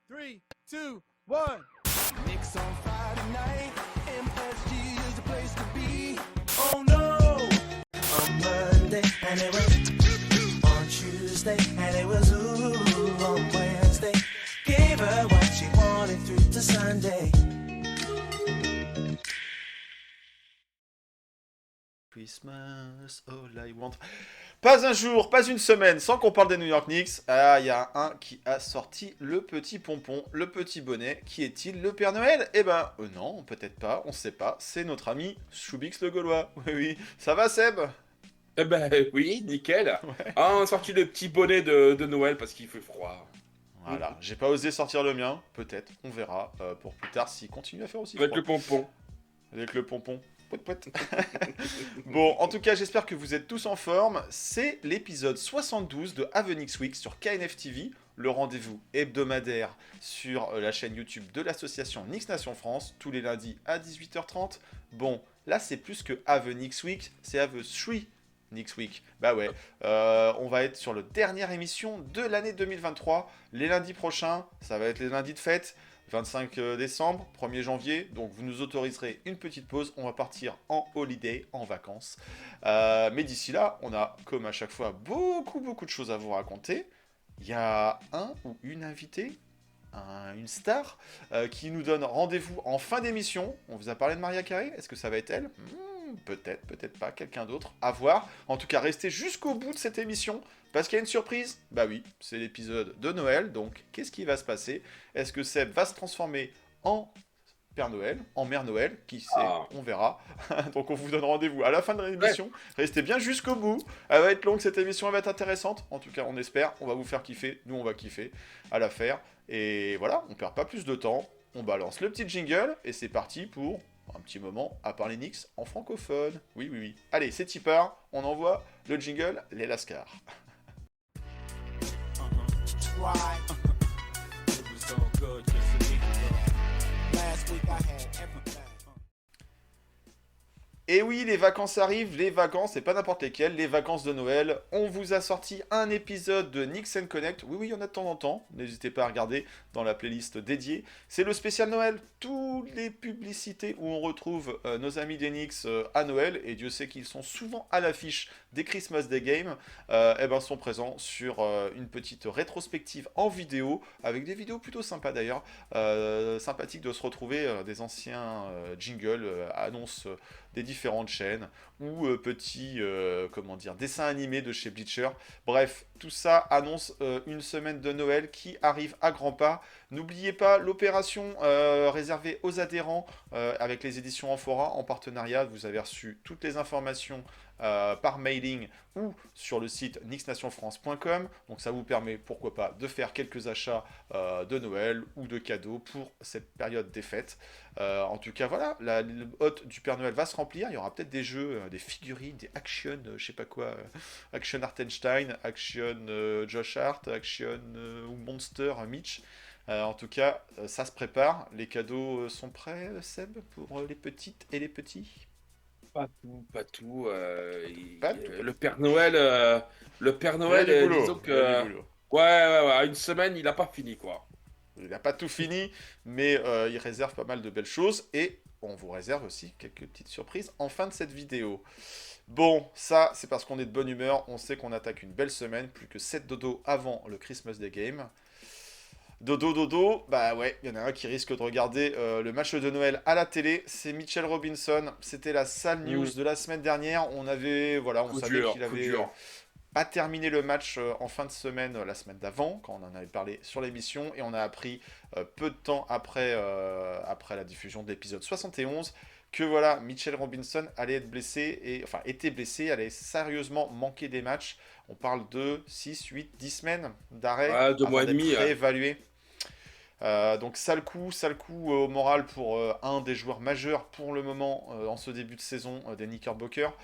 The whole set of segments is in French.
3, 2, 1. Knicks on Friday night, MSG is the place to be. Oh no! On Monday, and it was on Tuesday, and it was ooh on Wednesday. Gave her what she wanted through to Sunday. Christmas, all I want. Pas un jour, pas une semaine sans qu'on parle des New York Knicks. Ah, il y a un qui a sorti le petit pompon, le petit bonnet. Qui est-il, le Père Noël? Eh ben, non, peut-être pas, on sait pas. C'est notre ami Choubix le Gaulois. Oui, oui. Ça va, Seb? Eh ben oui, nickel. Ouais. Ah, on a sorti le petit bonnet de Noël parce qu'il fait froid. Voilà, j'ai pas osé sortir le mien. Peut-être, on verra pour plus tard s'il continue à faire aussi Avec froid. le pompon. Avec le pompon. Pouet, pouet. Bon, en tout cas, j'espère que vous êtes tous en forme. C'est l'épisode 72 de Avenix Week sur KNF TV, le rendez-vous hebdomadaire sur la chaîne YouTube de l'association Knicks Nation France, tous les lundis à 18h30. Bon, là, c'est plus que Avenix Week, c'est Ave 3 Knicks Week. Bah ouais, on va être sur la dernière émission de l'année 2023. Les lundis prochains, ça va être les lundis de fête. 25 décembre, 1er janvier, donc vous nous autoriserez une petite pause, on va partir en holiday, en vacances. Mais d'ici là, on a, comme à chaque fois, beaucoup de choses à vous raconter. Il y a un ou une invitée, une star, qui nous donne rendez-vous en fin d'émission. On vous a parlé de Maria Carey, est-ce que ça va être elle? Peut-être, peut-être pas, quelqu'un d'autre, à voir. En tout cas, restez jusqu'au bout de cette émission, parce qu'il y a une surprise. Bah oui, c'est l'épisode de Noël, donc qu'est-ce qui va se passer? Est-ce que Seb va se transformer en Père Noël, en Mère Noël? Qui sait, on verra. Donc on vous donne rendez-vous à la fin de l'émission. Restez bien jusqu'au bout. Elle va être longue cette émission, elle va être intéressante. En tout cas, on espère, on va vous faire kiffer. Nous, on va kiffer à la faire. Et voilà, on perd pas plus de temps. On balance le petit jingle et c'est parti pour un petit moment à parler Knicks en francophone. Oui, oui, oui. Allez, c'est tipeur, on envoie le jingle, les Lascars. Right. It was all good just a week ago. Last week I had everything. Et oui, les vacances arrivent, les vacances, et pas n'importe lesquelles, les vacances de Noël. On vous a sorti un épisode de Knicks and Connect. Oui, oui, il y en a de temps en temps. N'hésitez pas à regarder dans la playlist dédiée. C'est le spécial Noël. Toutes les publicités où on retrouve nos amis des Knicks à Noël, et Dieu sait qu'ils sont souvent à l'affiche des Christmas Day Games, eh ben, sont présents sur une petite rétrospective en vidéo, avec des vidéos plutôt sympas d'ailleurs. Sympathique de se retrouver des anciens jingles, annonces des différentes chaînes ou petits comment dire, dessins animés de chez Bleacher. Bref, tout ça annonce une semaine de Noël qui arrive à grands pas. N'oubliez pas l'opération réservée aux adhérents avec les éditions Amphora en partenariat. Vous avez reçu toutes les informations par mailing ou sur le site knicksnationfrance.com. Donc ça vous permet, pourquoi pas, de faire quelques achats de Noël ou de cadeaux pour cette période des fêtes. En tout cas, voilà, le hôte du Père Noël va se remplir. Il y aura peut-être des jeux, des figurines, des action, je sais pas quoi, action Hartenstein, action Josh Hart, action ou Monster Mitch. En tout cas, ça se prépare. Les cadeaux sont prêts, Seb, pour les petites et les petits? Pas tout, pas tout. Pas tout. Le Père Noël, Il y a du boulot. disons Il y a que du boulot. ouais, une semaine, il a pas fini quoi. Il n'a pas tout fini, mais il réserve pas mal de belles choses. Et on vous réserve aussi quelques petites surprises en fin de cette vidéo. Bon, ça, c'est parce qu'on est de bonne humeur. On sait qu'on attaque une belle semaine. Plus que 7 dodo avant le Christmas Day Game. Dodo, bah ouais, il y en a un qui risque de regarder le match de Noël à la télé. C'est Mitchell Robinson. C'était la sale news de la semaine dernière. On avait, voilà, on Coup savait dur, qu'il coup avait dur. pas terminé le match en fin de semaine, la semaine d'avant, quand on en avait parlé sur l'émission, et on a appris peu de temps après, après la diffusion de l'épisode 71 que voilà, Mitchell Robinson allait être blessé, enfin était blessé, allait sérieusement manquer des matchs. On parle de 6, 8, 10 semaines d'arrêt Ouais, 2 mois avant et d'être demi. réévalué. Donc sale coup au moral pour un des joueurs majeurs pour le moment en ce début de saison des Knickerbockers.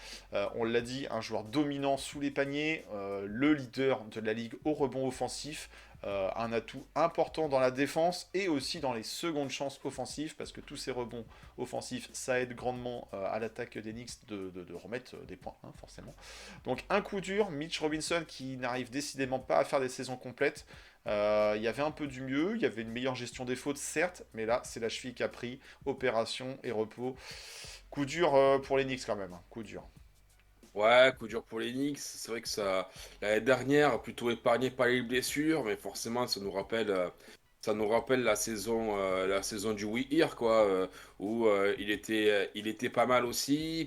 On l'a dit, un joueur dominant sous les paniers, le leader de la ligue au rebond offensif, un atout important dans la défense et aussi dans les secondes chances offensives parce que tous ces rebonds offensifs ça aide grandement à l'attaque des Knicks de remettre des points hein, forcément. Donc un coup dur, Mitch Robinson qui n'arrive décidément pas à faire des saisons complètes. Il y avait un peu du mieux, il y avait une meilleure gestion des fautes, certes, mais là, c'est la cheville qui a pris. Opération et repos. Coup dur pour les Knicks quand même, hein. Coup dur. Ouais, coup dur pour les Knicks. C'est vrai que ça, l'année dernière, plutôt épargné par les blessures, mais forcément, ça nous rappelle la saison du We Here, quoi, où il était pas mal aussi.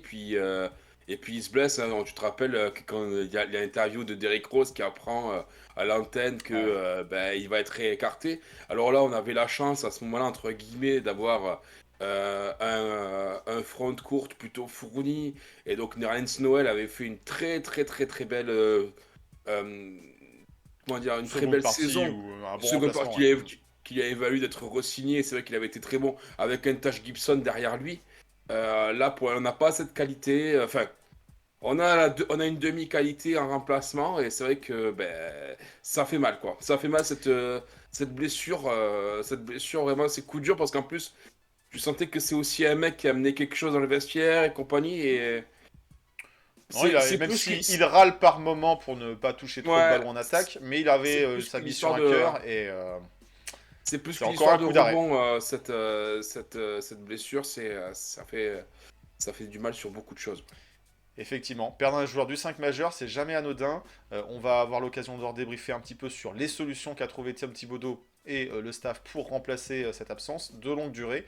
Et puis il se blesse. Hein. Tu te rappelles que quand il y a l'interview de Derrick Rose qui apprend à l'antenne que Ouais. ben, il va être écarté. Alors là, on avait la chance à ce moment-là, entre guillemets, d'avoir un front court plutôt fourni. Et donc Nerlens Noel avait fait une très belle euh, comment dire, une très Seconde belle partie saison. ou un bon Seconde part remplacement, ouais. qu'il a évalué d'être re-signé. C'est vrai qu'il avait été très bon avec un Taj Gibson derrière lui. Là, on n'a pas cette qualité. Enfin, on a une demi-qualité en remplacement et c'est vrai que ben, ça fait mal, quoi. Ça fait mal cette blessure. Cette blessure, vraiment, c'est coup dur parce qu'en plus, tu sentais que c'est aussi un mec qui a amené quelque chose dans le vestiaire et compagnie. Et Non, c'est même plus que. si il râle par moment pour ne pas toucher trop de Ouais, ballons en attaque, mais il avait c'est plus sa qu'une mission histoire à de. cœur et C'est plus c'est qu'une encore un histoire de coup d'arrêt. rebond, cette blessure, ça fait du mal sur beaucoup de choses. Effectivement, perdre un joueur du 5 majeur, c'est jamais anodin. On va avoir l'occasion de leur débriefer un petit peu sur les solutions qu'a trouvé Tom Thibodeau et le staff pour remplacer cette absence de longue durée.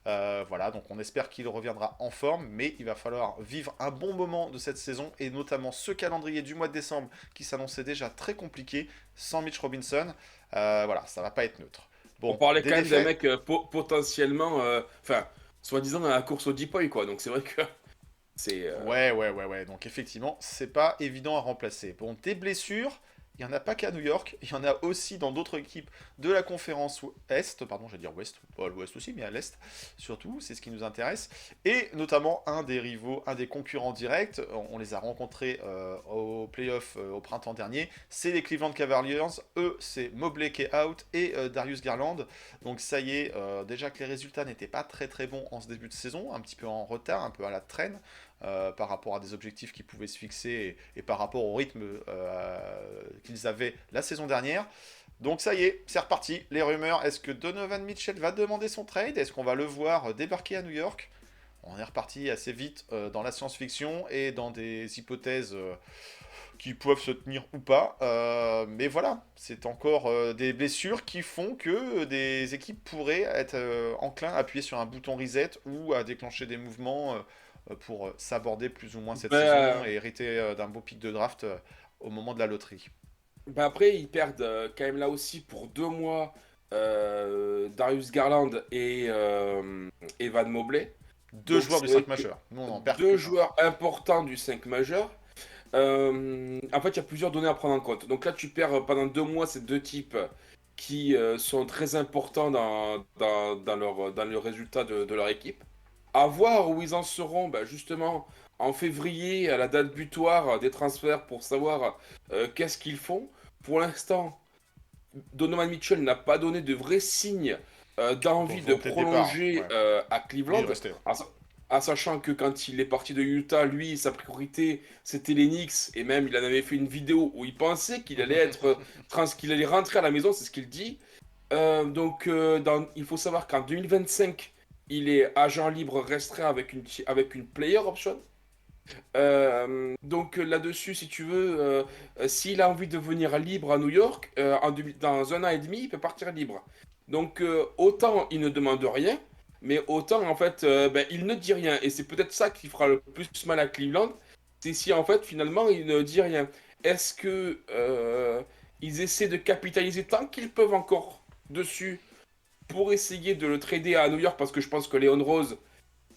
Voilà, donc on espère qu'il reviendra en forme, mais il va falloir vivre un bon moment de cette saison et notamment ce calendrier du mois de décembre qui s'annonçait déjà très compliqué sans Mitch Robinson. Voilà, ça va pas être neutre. On Bon, parlait des quand même d'un défaites. mec potentiellement, enfin, soi-disant dans la course au Depoy, quoi. Donc c'est vrai que c'est. Ouais. Donc effectivement, c'est pas évident à remplacer. Bon, des blessures, il y en a pas qu'à New York, il y en a aussi dans d'autres équipes de la conférence Est, pardon, je vais dire Ouest, pas l'Ouest aussi, mais à l'Est surtout, c'est ce qui nous intéresse. Et notamment un des rivaux, un des concurrents directs, on les a rencontrés au playoff au printemps dernier, c'est les Cleveland Cavaliers. Eux, c'est Mobley qui est out et Darius Garland. Donc ça y est, déjà que les résultats n'étaient pas très bons en ce début de saison, un petit peu en retard, un peu à la traîne par rapport à des objectifs qui pouvaient se fixer et par rapport au rythme qu'ils avaient la saison dernière. Donc ça y est, c'est reparti. Les rumeurs, est-ce que Donovan Mitchell va demander son trade? Est-ce qu'on va le voir débarquer à New York? On est reparti assez vite dans la science-fiction et dans des hypothèses qui peuvent se tenir ou pas. Mais voilà, c'est encore des blessures qui font que des équipes pourraient être enclins à appuyer sur un bouton reset ou à déclencher des mouvements pour s'aborder plus ou moins cette saison Ben, et hériter d'un beau pic de draft au moment de la loterie. ben après, ils perdent quand même là aussi pour 2 mois Darius Garland et Evan Mobley. Deux Donc joueurs du c'est vrai 5 que majeur. Nous, on en perd deux qu'un. joueurs importants du 5 majeur. En fait, il y a plusieurs données à prendre en compte. Donc là, tu perds pendant 2 mois ces deux types qui sont très importants dans le résultat de leur équipe. À voir où ils en seront, bah, justement, en février, à la date butoir des transferts pour savoir qu'est-ce qu'ils font. Pour l'instant, Donovan Mitchell n'a pas donné de vrais signes Pour d'envie de volonté de départ, prolonger ouais. à Mais il Cleveland. restait. En, en sachant que quand il est parti de Utah, lui, sa priorité, c'était les Knicks. Et même, il en avait fait une vidéo où il pensait qu'il allait qu'il allait rentrer à la maison, c'est ce qu'il dit. Il faut savoir qu'en 2025, il est agent libre restreint avec une player option. Là-dessus, si tu veux, s'il a envie de venir libre à New York, dans 1 an et demi, il peut partir libre. Donc autant il ne demande rien, mais autant en fait, ben, il ne dit rien. Et c'est peut-être ça qui fera le plus mal à Cleveland, c'est si en fait finalement il ne dit rien. Est-ce que ils essaient de capitaliser tant qu'ils peuvent encore dessus pour essayer de le trader à New York parce que je pense que Leon Rose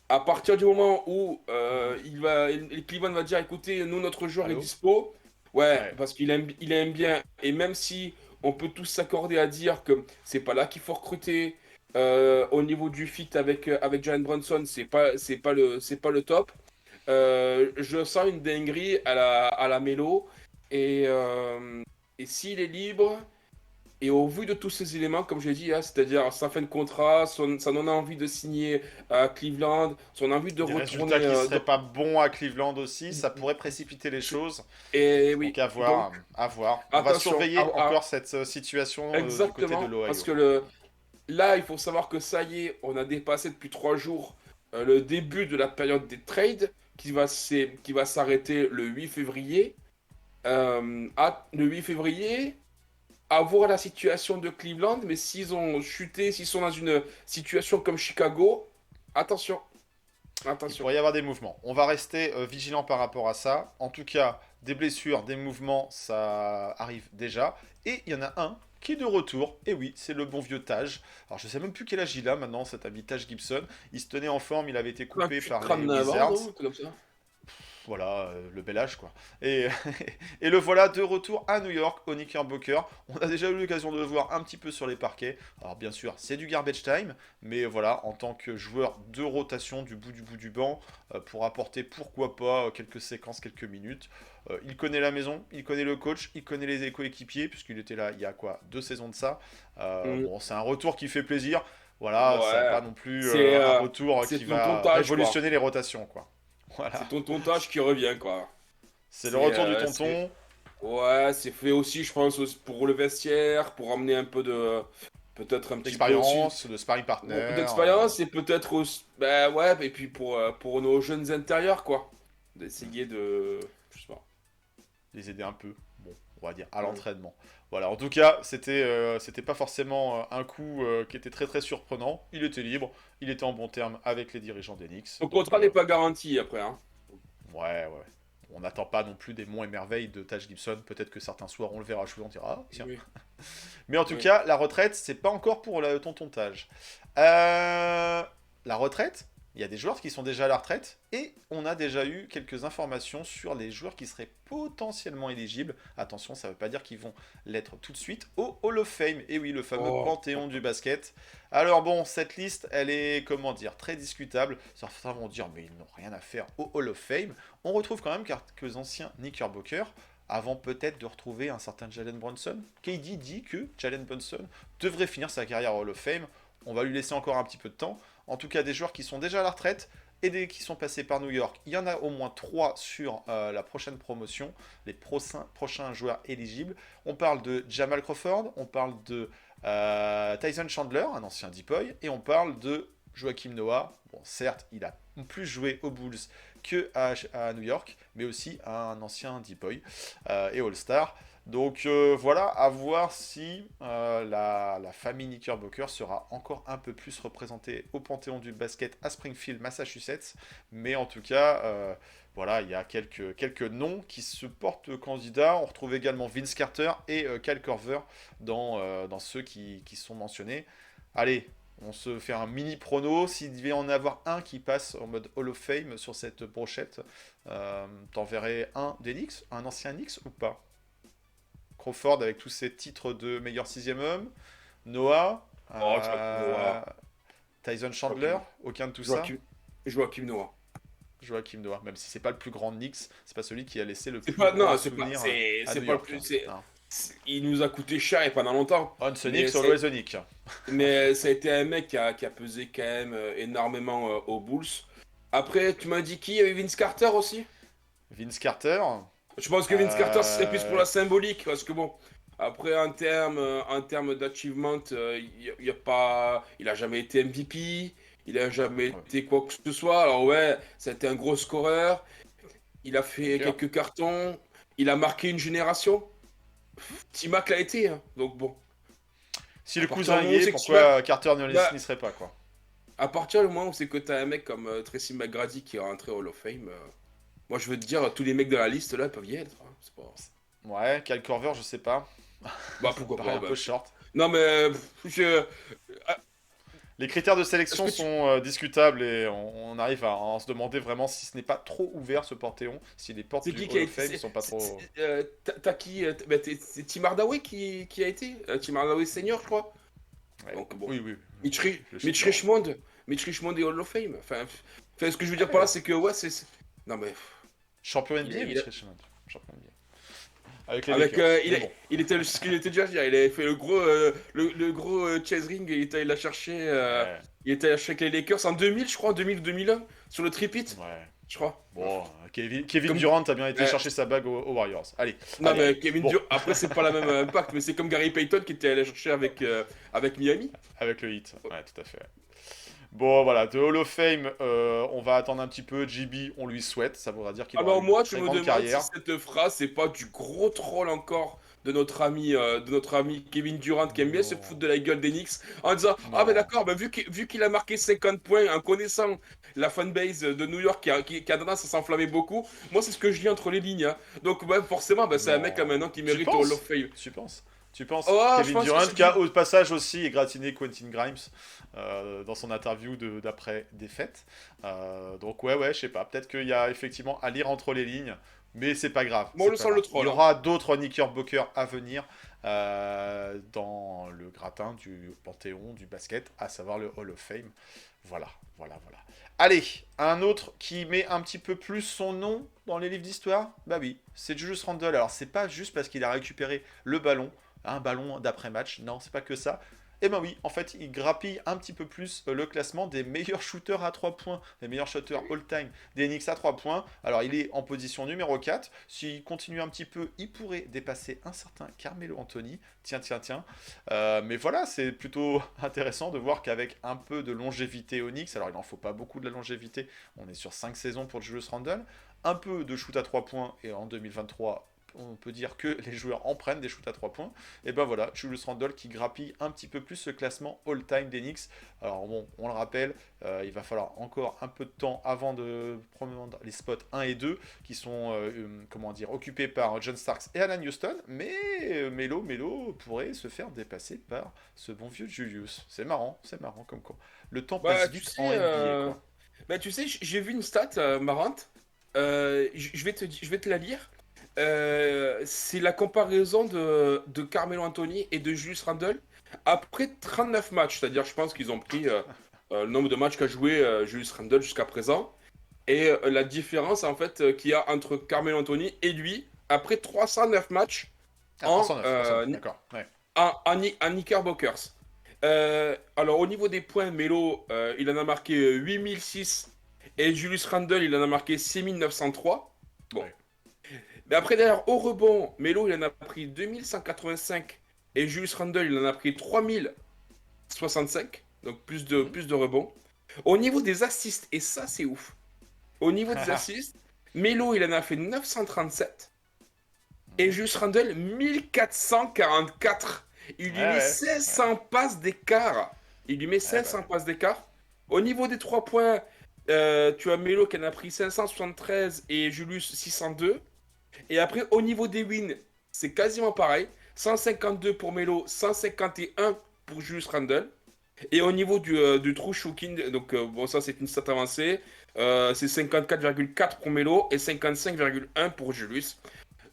à partir du moment où Cleveland va dire écoutez, nous notre joueur est Allô? dispo, ouais, Ouais. parce qu'il aime bien, et même si on peut tous s'accorder à dire que c'est pas là qu'il faut recruter, au niveau du fit avec Jalen Brunson, c'est pas le top. Je sens une dinguerie à la Melo, et, euh, et s'il est libre, Et au vu de tous ces éléments, comme j'ai dit, hein, c'est-à-dire sa fin de contrat, son envie de signer à Cleveland, son envie de Des retourner. résultats qui seraient pas bons à Cleveland aussi, ça pourrait précipiter les c'est- choses. Et Donc oui, à voir, donc à voir. On va attention, surveiller encore cette situation du côté de exactement, parce l'Ohio. que là, il faut savoir que ça y est, on a dépassé depuis 3 jours le début de la période des trades qui va s'arrêter le 8 février. Le 8 février, à voir la situation de Cleveland, mais s'ils ont chuté, s'ils sont dans une situation comme Chicago, attention, Il attention. pourrait y avoir des mouvements. On va rester vigilant par rapport à ça. En tout cas, des blessures, des mouvements, ça arrive déjà. Et il y en a un qui est de retour. Et oui, c'est le bon vieux Taj. Alors je sais même plus quel âge il a maintenant, cet ami Taj Gibson. Il se tenait en forme, il avait été coupé par les Crâne avant, Wizards. non? Un truc comme ça. Voilà, le bel âge quoi. Et, et le voilà de retour à New York, au Knickerbocker. On a déjà eu l'occasion de le voir un petit peu sur les parquets. Alors bien sûr, c'est du garbage time, mais voilà, en tant que joueur de rotation du bout du banc, pour apporter pourquoi pas quelques séquences, quelques minutes. Il connaît la maison, il connaît le coach, il connaît les coéquipiers, puisqu'il était là il y a quoi, 2 saisons de ça. Mm. Bon, c'est un retour qui fait plaisir. Voilà, c'est Ouais, pas non plus c'est un retour c'est qui ton va tontage, quoi. révolutionner les rotations, quoi. Voilà. C'est ton tontage qui revient, quoi. C'est le retour du C'est tonton. Ouais, c'est fait aussi, je pense, pour le vestiaire, pour amener un peu de. Peut-être un petit peu aussi D'expérience, de sparring partner. d'expérience et peut-être aussi. Bah ouais, et puis pour nos jeunes intérieurs, quoi. D'essayer de. Je sais pas. Les aider un peu. Bon, on va dire à Mm. l'entraînement. Voilà, en tout cas, c'était pas forcément un coup qui était très très surprenant. Il était libre, il était en bon terme avec les dirigeants d'Enix. Son Donc, contrat n'est pas garanti après, hein. ouais, ouais. On n'attend pas non plus des monts et merveilles de Taj Gibson. Peut-être que certains soirs on le verra jouer, on dira ah, tiens. Oui. Mais en tout Oui. cas, la retraite, c'est pas encore pour le tonton Taj. La retraite, il y a des joueurs qui sont déjà à la retraite et on a déjà eu quelques informations sur les joueurs qui seraient potentiellement éligibles. Attention, ça ne veut pas dire qu'ils vont l'être tout de suite au Hall of Fame. Et oui, le fameux Oh. panthéon du basket. Alors bon, cette liste, elle est, comment dire, très discutable. Certains vont dire, mais ils n'ont rien à faire au Hall of Fame. On retrouve quand même quelques anciens Knickerbockers avant peut-être de retrouver un certain Jalen Brunson. KD dit que Jalen Brunson devrait finir sa carrière au Hall of Fame. On va lui laisser encore un petit peu de temps. En tout cas, des joueurs qui sont déjà à la retraite et des qui sont passés par New York. Il y en a au moins 3 sur la prochaine promotion, les prochains joueurs éligibles. On parle de Jamal Crawford, on parle de Tyson Chandler, un ancien Depoy, et on parle de Joakim Noah. Bon, certes, il a plus joué aux Bulls que à New York, mais aussi un ancien Depoy et All-Star. Donc voilà, à voir si la famille Knickerbocker sera encore un peu plus représentée au Panthéon du basket à Springfield, Massachusetts. Mais en tout cas, voilà, il y a quelques noms qui se portent candidats. On retrouve également Vince Carter et Kyle Korver dans ceux qui sont mentionnés. Allez, on se fait un mini prono. S'il devait en avoir un qui passe en mode Hall of Fame sur cette brochette, t'en verrais un des Knicks, un ancien Knicks ou pas? Crawford avec tous ses titres de meilleur sixième homme, Noah, Oh, tu vois, Noah. Tyson Chandler, aucun de tout ça. Joakim Noah. Joakim Noah, même si c'est pas le plus grand Knicks, c'est pas celui qui a laissé le C'est plus pas, grand non, c'est pas, souvenir c'est à New pas le York, plus. hein. Non. Il nous a coûté cher et pendant longtemps. On the Mais Knicks, c'est- always the Knicks. Mais ça a été un mec qui a pesé quand même énormément aux Bulls. Après, tu m'as dit qui? Il y avait Vince Carter aussi? Vince Carter, Je pense que Vince Carter serait plus pour Euh, la symbolique, parce que bon, après en termes d'achievement, il y a pas, il a jamais été MVP, il a jamais Ouais. été quoi que ce soit. Alors ouais, ça a été un gros scoreur, il a fait Clair. quelques cartons, il a marqué une génération. T-Mac l'a été, hein. Donc bon, si le à partir cousin du y moment où est, c'est que pourquoi Carter Bah, n'y serait pas quoi? à partir du moment où c'est que t'as un mec comme Tracy McGrady qui est rentré au Hall of Fame, moi je veux te dire, tous les mecs de la liste là ils peuvent y être, hein. C'est pas... Ouais, Kyle Korver, je sais pas. Bah Ça me pourquoi paraît pas, un bah. peu short. Non mais je... Les critères de sélection Est-ce que tu- sont discutables et on arrive à se demander vraiment si ce n'est pas trop ouvert ce Panthéon, si les portes C'est du qui Hall a of Fame été. sont pas trop. T'as qui bah, c'est Tim Hardaway qui a été Tim Hardaway senior, je crois. Ouais. Donc bon. Oui, oui. Mitch, Je suis Mitch d'accord. Richmond. Mitch Richmond et Hall of Fame. Enfin, ce que je veux dire par là, c'est que ouais, c'est. Non mais. Champion NBA, Il a- Mitch Richmond. Champion NBA. Avec les Avec, Lakers. il, Mais est- bon. il était ce qu'il était déjà, il avait fait le gros chase ring, il était allé la chercher, Ouais. il était allé chercher avec les Lakers en 2000, je crois, 2000 ou 2001, sur le tripit, Ouais. je crois. Bon, Kevin Comme- Durant a bien été euh, chercher sa bague aux Warriors. Allez. Non, allez, mais allez. Kevin Bon, Durant, après, c'est pas la même impact, mais c'est comme Gary Payton qui était allé chercher avec Miami. avec le hit. Ouais, tout à fait. Ouais. Bon, voilà, de Hall of Fame, on va attendre un petit peu. JB, on lui souhaite. Ça voudra dire qu'il aura Alors une moi, je très me grande demande carrière. si cette phrase, c'est pas du gros troll encore de notre ami Kevin Durant qui aime bien se Non. foutre de la gueule des Knicks en disant Non. ah ben d'accord, ben vu qu'il a marqué 50 points en connaissant la fanbase de New York qui a tendance à s'enflammer beaucoup, moi c'est ce que je lis entre les lignes, hein. Donc ben, forcément ben, c'est un Non. mec là maintenant qui Tu mérite penses Hall of Fame. Tu penses Oh, je Kevin pense que Durant c'est qui a du- au passage aussi égratigné Quentin Grimes dans son interview d'après défaite. Donc ouais, je sais pas. Peut-être qu'il y a effectivement à lire entre les lignes, mais c'est pas grave. Moi, c'est le pas sens le grave. troll, Il y hein. aura d'autres Knickerbockers à venir dans le gratin du panthéon du basket, à savoir le Hall of Fame. Voilà. Allez, un autre qui met un petit peu plus son nom dans les livres d'histoire, bah oui, c'est Julius Randle. Alors c'est pas juste parce qu'il a récupéré le ballon, un ballon d'après-match, non, c'est pas que ça. Et ben oui, en fait, il grappille un petit peu plus le classement des meilleurs shooters à 3 points, des meilleurs shooters all-time des Knicks à 3 points. Alors, il est en position numéro 4. S'il continue un petit peu, il pourrait dépasser un certain Carmelo Anthony. Tiens. Mais voilà, c'est plutôt intéressant de voir qu'avec un peu de longévité aux Knicks, alors il n'en faut pas beaucoup de la longévité, on est sur 5 saisons pour Julius Randle, un peu de shoot à 3 points, et en 2023, on peut dire que les joueurs en prennent des shoots à 3 points. Et ben voilà, Julius Randle qui grappille un petit peu plus ce classement all-time des Knicks. Alors bon, on le rappelle, il va falloir encore un peu de temps avant de prendre les spots 1 et 2 qui sont occupés par John Starks et Alan Houston. Mais Melo pourrait se faire dépasser par ce bon vieux Julius. C'est marrant comme quoi. Le temps Bah, passe tu vite sais, en NBA, quoi. bah, tu sais, j'ai vu une stat marrante. Je vais te la lire. C'est la comparaison de Carmelo Anthony et de Julius Randle après 39 matchs. C'est-à-dire, je pense qu'ils ont pris le nombre de matchs qu'a joué Julius Randle jusqu'à présent. Et la différence, en fait, qu'il y a entre Carmelo Anthony et lui après 309 matchs Ah, en, 309, d'accord. Ouais. en Knickerbockers. Alors, au niveau des points, Melo, il en a marqué 8006 et Julius Randle, il en a marqué 6903. Bon. Ouais. Mais après, d'ailleurs, au rebond, Melo, il en a pris 2185 et Julius Randle, il en a pris 3065. Donc, plus de rebonds. Au niveau des assists, et ça, c'est ouf. Au niveau des assists, Melo, il en a fait 937 et Julius Randle, 1444. Il lui met 500 passes d'écart. Il lui met 500 passes d'écart. Au niveau des 3 points, tu as Melo qui en a pris 573 et Julius 602. Et après, au niveau des wins, c'est quasiment pareil. 152 pour Melo, 151 pour Julius Randle. Et au niveau du true shooting, donc bon, ça c'est une stat avancée, c'est 54,4 pour Melo et 55,1 pour Julius.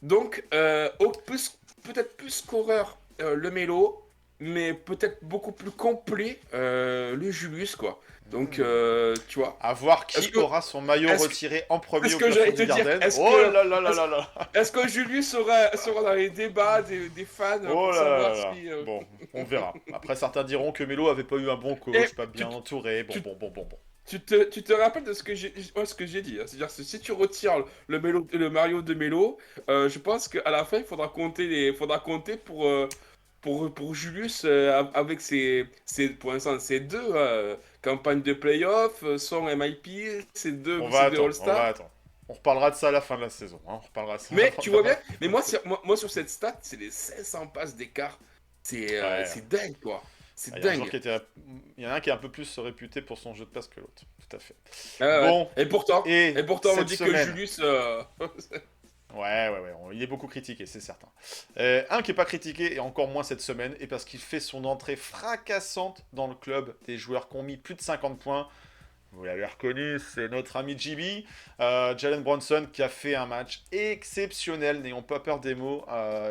Donc, peut-être plus scoreur le Melo, mais peut-être beaucoup plus complet le Julius, quoi. Donc, tu vois. À voir qui Est-ce que- aura son maillot est-ce que- retiré en premier est-ce au que plafond j'allais du te dire, Garden. est-ce Oh que- là là là là là. Est-ce que Julius sera dans les débats des fans Oh pour là savoir là là. si... Bon, on verra. Après, certains diront que Melo avait pas eu un bon coach, Et pas bien entouré. Bon. Tu te rappelles de ce que j'ai dit, hein. C'est-à-dire que si tu retires le Mario de Melo, je pense qu'à la fin, il faudra compter pour Julius avec pour l'instant, ses deux campagnes de playoff, son MIP, ses deux On va All-Star. attendre. On reparlera de ça à la fin de la saison. Hein. On reparlera de ça. Mais tu vois bien, mais moi sur cette stat, c'est les 500 passes d'écart. C'est Ouais. c'est dingue, quoi. C'est Il y a un dingue. joueur il y en a un qui est un peu plus réputé pour son jeu de passe que l'autre. Tout à fait. Ouais. Bon. Et pourtant, Et on cette dit semaine- que Julius... Ouais, il est beaucoup critiqué, c'est certain. Un qui est pas critiqué, et encore moins cette semaine, et parce qu'il fait son entrée fracassante dans le club des joueurs qui ont mis plus de 50 points. Vous l'avez reconnu, c'est notre ami JB, Jalen Brunson, qui a fait un match exceptionnel, n'ayons pas peur des mots,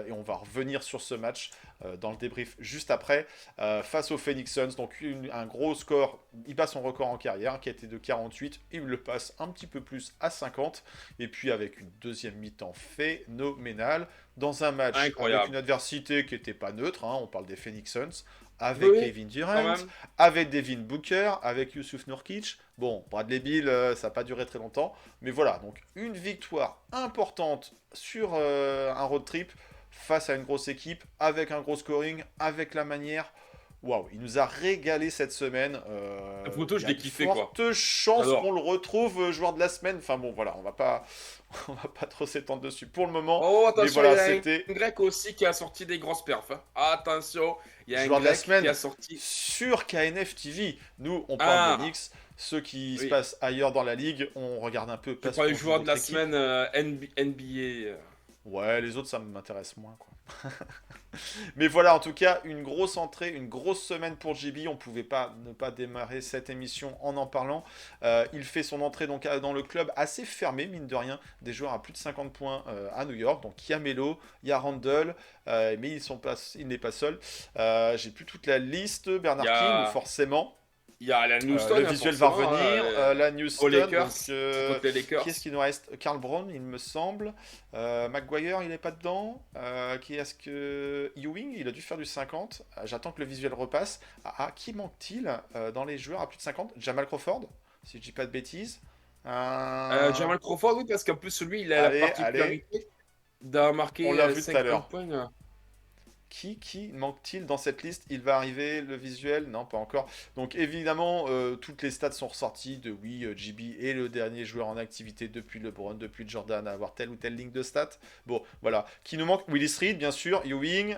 et on va revenir sur ce match dans le débrief juste après, face aux Phoenix Suns. Donc un gros score, il bat son record en carrière qui a été de 48, il le passe un petit peu plus à 50, et puis avec une deuxième mi-temps phénoménale, dans un match Incroyable. avec une adversité qui n'était pas neutre, hein, on parle des Phoenix Suns, avec Oui, Kevin quand Durant, même. avec Devin Booker, avec Yusuf Nurkic. Bon, Bradley Beal, ça n'a pas duré très longtemps, mais voilà, donc une victoire importante sur un road trip face à une grosse équipe, avec un gros scoring, avec la manière. Waouh, il nous a régalé cette semaine. La photo, je Il y a l'ai de kiffé, quoi. fortes chances Alors. qu'on le retrouve joueur de la semaine. Enfin bon, voilà, on va pas trop s'étendre dessus pour le moment. Oh, Mais attention, voilà, il y a c'était un grec aussi qui a sorti des grosses perfs. Hein. Attention, il y a un joueur de la grec qui semaine a sorti. sur KNF TV. Nous, on parle Ah, de Knicks. Ce qui se oui. passe ailleurs dans la ligue, on regarde un peu. Je Parce crois le qu'on joue joueur de la notre équipe. semaine NBA. Ouais, les autres, ça m'intéresse moins, quoi. Mais voilà, en tout cas, une grosse entrée, une grosse semaine pour JB. On pouvait pas ne pas démarrer cette émission en parlant. Il fait son entrée donc dans le club assez fermé, mine de rien, des joueurs à plus de 50 points à New York. Donc il y a Melo, il y a Randle, mais il n'est pas seul. J'ai plus toute la liste. Il Bernard y King, a, forcément. il y a Alan Houston, Le hein, visuel va forcément, revenir. hein, La aux Houston, Lakers, donc contre les Lakers. qui est-ce qui nous reste? Karl Brown, il me semble. Maguire, il n'est pas dedans. Qui est-ce que. Ewing, il a dû faire du 50. J'attends que le visuel repasse. Qui manque-t-il dans les joueurs à plus de 50? Jamal Crawford, si je dis pas de bêtises. Jamal Crawford, oui, parce qu'en plus, lui, il a Allez, la particularité d'avoir marqué on l'a vu tout à 50 l'heure. points. Qui manque-t-il dans cette liste? Il va arriver, le visuel? Non, pas encore. Donc évidemment, toutes les stats sont ressorties de oui, JB est le dernier joueur en activité depuis LeBron, depuis Jordan à avoir telle ou telle ligne de stats. Bon, voilà. Qui nous manque? Willis Reed, bien sûr, Ewing,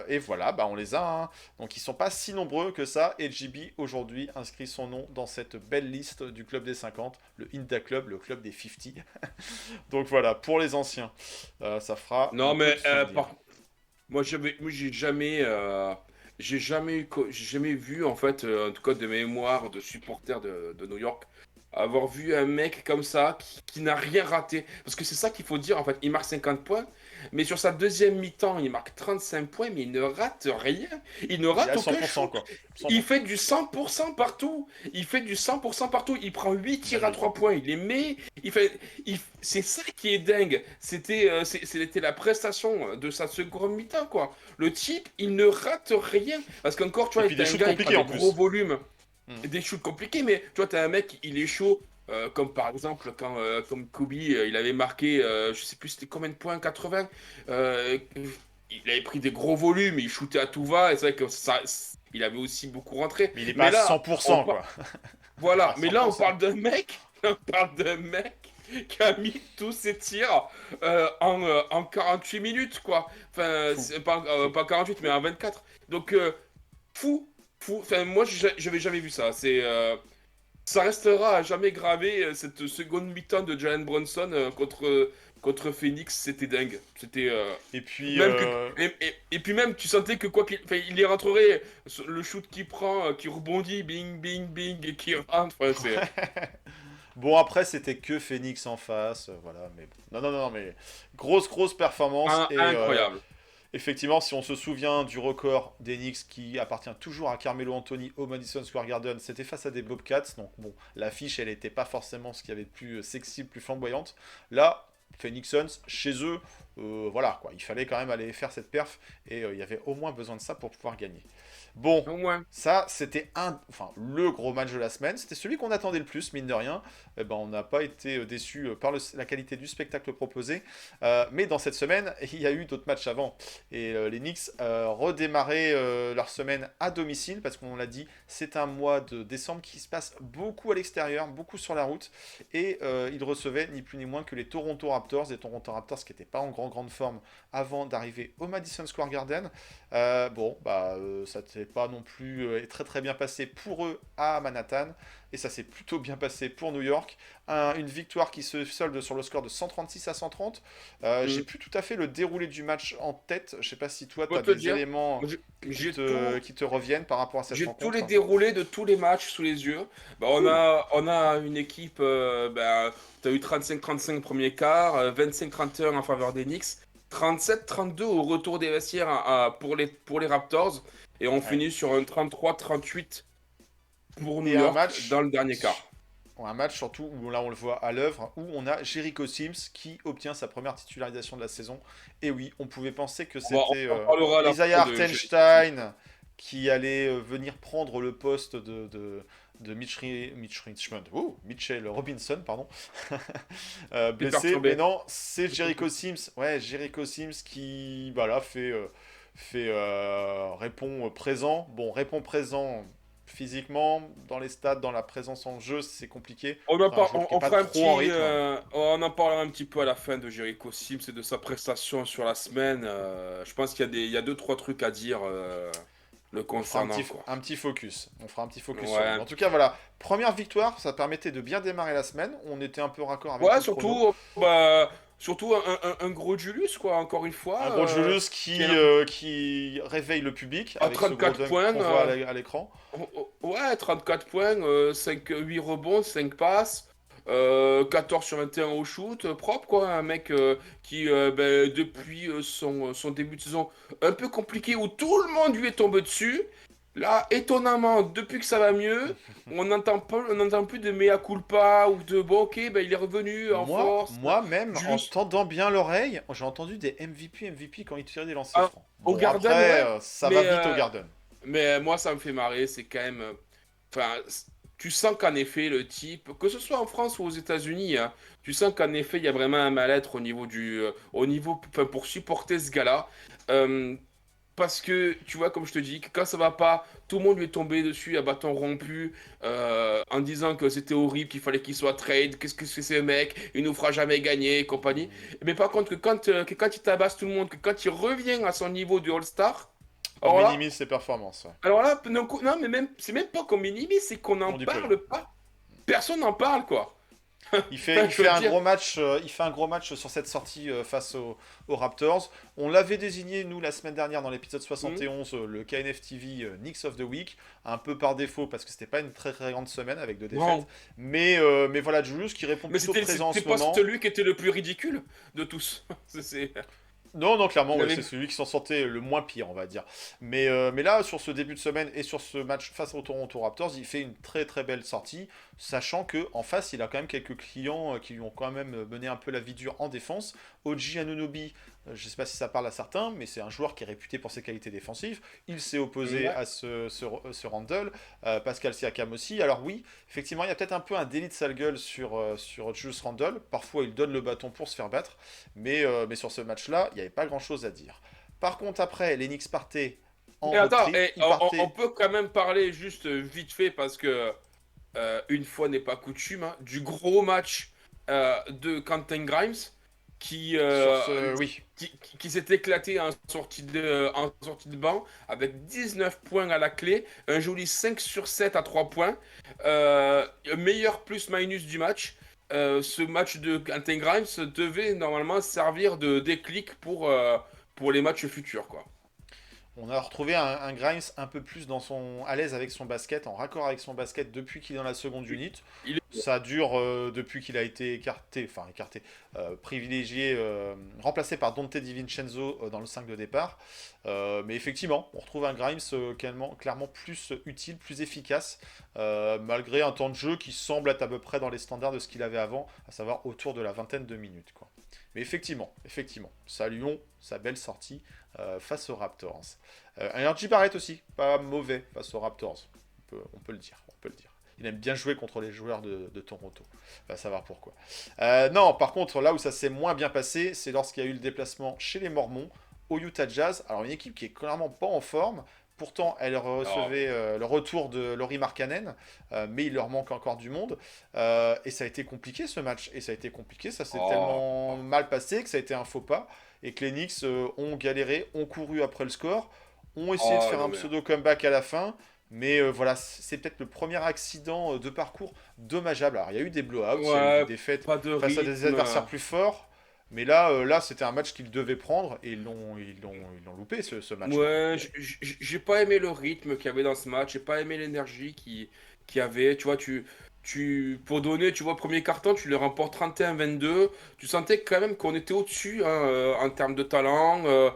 et voilà, bah on les a. Hein. Donc ils sont pas si nombreux que ça. Et JB aujourd'hui inscrit son nom dans cette belle liste du club des 50, le Inda Club, le club des 50. Donc voilà, pour les anciens, ça fera. Non, un peu mais de souvenir. moi, j'ai jamais vu, en fait, en tout cas de mémoire de supporter de New York, avoir vu un mec comme ça qui n'a rien raté. Parce que c'est ça qu'il faut dire, en fait. Il marque 50 points, mais sur sa deuxième mi-temps, il marque 35 points, mais il ne rate rien. Il ne Il est rate à aucun 100%, shoot. quoi. Il 100%. fait du 100% partout. Il fait du 100% partout. Il prend 8 tirs à 3 points. Il les met. C'est ça qui est dingue. C'était la prestation de sa seconde mi-temps, quoi. Le type, il ne rate rien. Parce qu'encore, tu Et vois, puis il des un shoots gars, il compliqués prend en des plus. gros volumes. Mm. Des shoots compliqués, mais tu vois, t'as un mec, il est chaud. Comme par exemple, quand comme Kobe, il avait marqué, je sais plus c'était combien de points, 80. Il avait pris des gros volumes, il shootait à tout va, et c'est vrai que ça, il avait aussi beaucoup rentré. Mais il est pas Mais à là, 100%, on quoi. voilà, À mais là, on 100%. parle d'un mec, on parle d'un mec qui a mis tous ses tirs en 48 minutes, quoi. Enfin, Fou. pas, Fou. pas 48, mais en 24. Donc, fou, fou. Enfin, moi, j'avais jamais vu ça. Ça restera à jamais gravé, cette seconde mi-temps de Jalen Brunson contre Phoenix, c'était dingue. C'était Et puis, même que et puis même tu sentais que quoi qu'il, enfin, il y rentrerait le shoot qu'il prend, qui rebondit, bing bing bing et qui rentre. Enfin, c'est bon, après, c'était que Phoenix en face, voilà. Mais bon. Non, mais grosse performance. Et incroyable. effectivement, si on se souvient du record des Knicks qui appartient toujours à Carmelo Anthony au Madison Square Garden, c'était face à des Bobcats. Donc bon, l'affiche, elle n'était pas forcément ce qu'il y avait de plus sexy, plus flamboyante. Là, Phoenix Suns, chez eux, voilà, quoi. Il fallait quand même aller faire cette perf. Et il y avait au moins besoin de ça pour pouvoir gagner. Bon, Au moins. ça, c'était le gros match de la semaine. C'était celui qu'on attendait le plus, mine de rien. Eh ben, on n'a pas été déçu par la qualité du spectacle proposé. Mais dans cette semaine, il y a eu d'autres matchs avant. Et les Knicks redémarraient leur semaine à domicile, parce qu'on l'a dit, c'est un mois de décembre qui se passe beaucoup à l'extérieur, beaucoup sur la route. Et ils recevaient ni plus ni moins que les Toronto Raptors. Des Toronto Raptors qui n'étaient pas en grande forme avant d'arriver au Madison Square Garden. Ça ne s'est pas non plus très bien passé pour eux à Manhattan, et ça s'est plutôt bien passé pour New York. Une victoire qui se solde sur le score de 136 à 130. J'ai plus tout à fait le déroulé du match en tête. Je sais pas si toi tu as des éléments J'ai qui te reviennent par rapport à cette J'ai rencontre. tous les déroulés de tous les matchs sous les yeux. Bah, on a une équipe, tu as eu 35-35 premier quart, 25-31 en faveur des Knicks. 37-32 au retour des vestiaires pour les Raptors. Et on finit sur un 33-38 pour New Et un York match, dans le dernier quart. un match surtout où là on le voit à l'œuvre, où on a Jericho Sims qui obtient sa première titularisation de la saison. Et oui, on pouvait penser que c'était On en parlera à la Isaiah fin de Hartenstein qui allait venir prendre le poste de Richmond, Mitchell Robinson, pardon, blessé. perturbé. Mais non, c'est Jericho Sims. Ouais, Jericho Sims qui voilà, répond présent. Bon, répond présent physiquement, dans les stats, dans la présence en jeu, c'est compliqué. On, C'est un joueur qui est pas fera un trop en petit, rythme. on en parlera un petit peu à la fin de Jericho Sims et de sa prestation sur la semaine. Je pense il y a deux, trois trucs à dire le On fera concernant, quoi. un petit focus. On fera un petit focus sur lui. Ouais. En tout cas, voilà. Première victoire, ça permettait de bien démarrer la semaine. On était un peu raccord avec Ouais, le chrono. surtout un gros Julius, quoi, encore une fois. Un gros Julius Qui est qui réveille le public à avec ce gros 34 dunk points. qu'on voit à l'écran. Ouais, 34 points, 8 rebonds, 5 passes, 14 sur 21 au shoot, propre quoi. Un mec qui, depuis son début de saison un peu compliqué où tout le monde lui est tombé dessus, là, étonnamment, depuis que ça va mieux, on n'entend plus de mea culpa ou de bon, ok, ben, il est revenu en force. Moi-même, en Julius, tendant bien l'oreille, j'ai entendu des MVP quand ils tiraient des lancers Ah, francs. au Bon, Garden, après, ouais, ça va mais, vite au Garden. mais moi, ça me fait marrer, c'est quand même. Enfin, tu sens qu'en effet, le type, que ce soit en France ou aux États-Unis, hein, tu sens qu'en effet, il y a vraiment un mal-être enfin, pour supporter ce gars-là. Euh, Parce que, tu vois, comme je te dis, que quand ça va pas, tout le monde lui est tombé dessus à bâton rompu, en disant que c'était horrible, qu'il fallait qu'il soit trade, qu'est-ce que c'est ce mec, il nous fera jamais gagner et compagnie. Mais par contre, que quand il tabasse tout le monde, que quand il revient à son niveau du All-Star, On alors là, minimise ses performances. Ouais. non, mais même, c'est même pas qu'on minimise, c'est qu'on n'en On dit plus rien. parle pas. Personne n'en parle, quoi. Il Je fait veux un dire, gros match, il fait un gros match sur cette sortie face aux Raptors. On l'avait désigné, nous, la semaine dernière dans l'épisode 71, le KNF TV Knicks of the Week, un peu par défaut parce que c'était pas une très très grande semaine avec 2 défaites. non. Mais voilà, Julius qui répond Mais plutôt présent en c'était ce pas moment. celui qui était le plus ridicule de tous. C'est- Non, non, clairement, il ouais, avait- c'est celui qui s'en sortait le moins pire, on va dire. Mais là, sur ce début de semaine et sur ce match face aux Toronto Raptors, il fait une très très belle sortie, sachant que en face, il a quand même quelques clients qui lui ont quand même mené un peu la vie dure en défense. OG Anunoby, je ne sais pas si ça parle à certains, mais c'est un joueur qui est réputé pour ses qualités défensives. Il s'est opposé Ouais. à ce Randle, Pascal Siakam aussi. Alors oui, effectivement, il y a peut-être un peu un délit de sale gueule sur Julius Randle. Parfois, il donne le bâton pour se faire battre. Mais sur ce match-là, il n'y avait pas grand-chose à dire. Par contre, après, les Knicks partaient en Et road attends, trip. Ils on partaient... peut quand même parler juste vite fait parce que une fois n'est pas coutume, hein, du gros match de Quentin Grimes qui, Sur euh, ce... Oui. qui s'est éclaté en sortie de banc avec 19 points à la clé, un joli 5 sur 7 à 3 points, meilleur plus-minus du match. Ce match de Quentin Grimes devait normalement servir de déclic pour les matchs futurs, quoi. On a retrouvé un Grimes un peu plus à l'aise avec son basket, en raccord avec son basket depuis qu'il est dans la seconde unit. Il est... Ça dure depuis qu'il a été privilégié, remplacé par Dante DiVincenzo dans le 5 de départ. Mais effectivement, on retrouve un Grimes clairement plus utile, plus efficace, malgré un temps de jeu qui semble être à peu près dans les standards de ce qu'il avait avant, à savoir autour de la vingtaine de minutes, quoi. Mais effectivement, saluons sa belle sortie face aux Raptors. RJ Barrett aussi, pas mauvais face aux Raptors, on peut le dire. Il aime bien jouer contre les joueurs de Toronto. Va savoir pourquoi. Non, par contre, là où ça s'est moins bien passé, c'est lorsqu'il y a eu le déplacement chez les Mormons au Utah Jazz. Alors une équipe qui est clairement pas en forme. Pourtant, elle recevait le retour de Lauri Markkanen, mais il leur manque encore du monde. Et ça a été compliqué ce match. Ça s'est tellement mal passé que ça a été un faux pas. Et que les Knicks ont galéré, ont couru après le score, ont essayé de faire un pseudo comeback à la fin. Mais voilà, c'est peut-être le premier accident de parcours dommageable. Alors il y a eu des blowouts, il y a eu des défaites pas de face à des adversaires plus forts. Mais là c'était un match qu'ils devaient prendre et ils l'ont loupé ce match. Ouais, j'ai pas aimé le rythme qu'il y avait dans ce match, j'ai pas aimé l'énergie qu'il y avait. Tu vois, tu pour donner, tu vois, premier carton, tu les remportes 31-22. Tu sentais quand même qu'on était au-dessus hein, en termes de talent. Euh,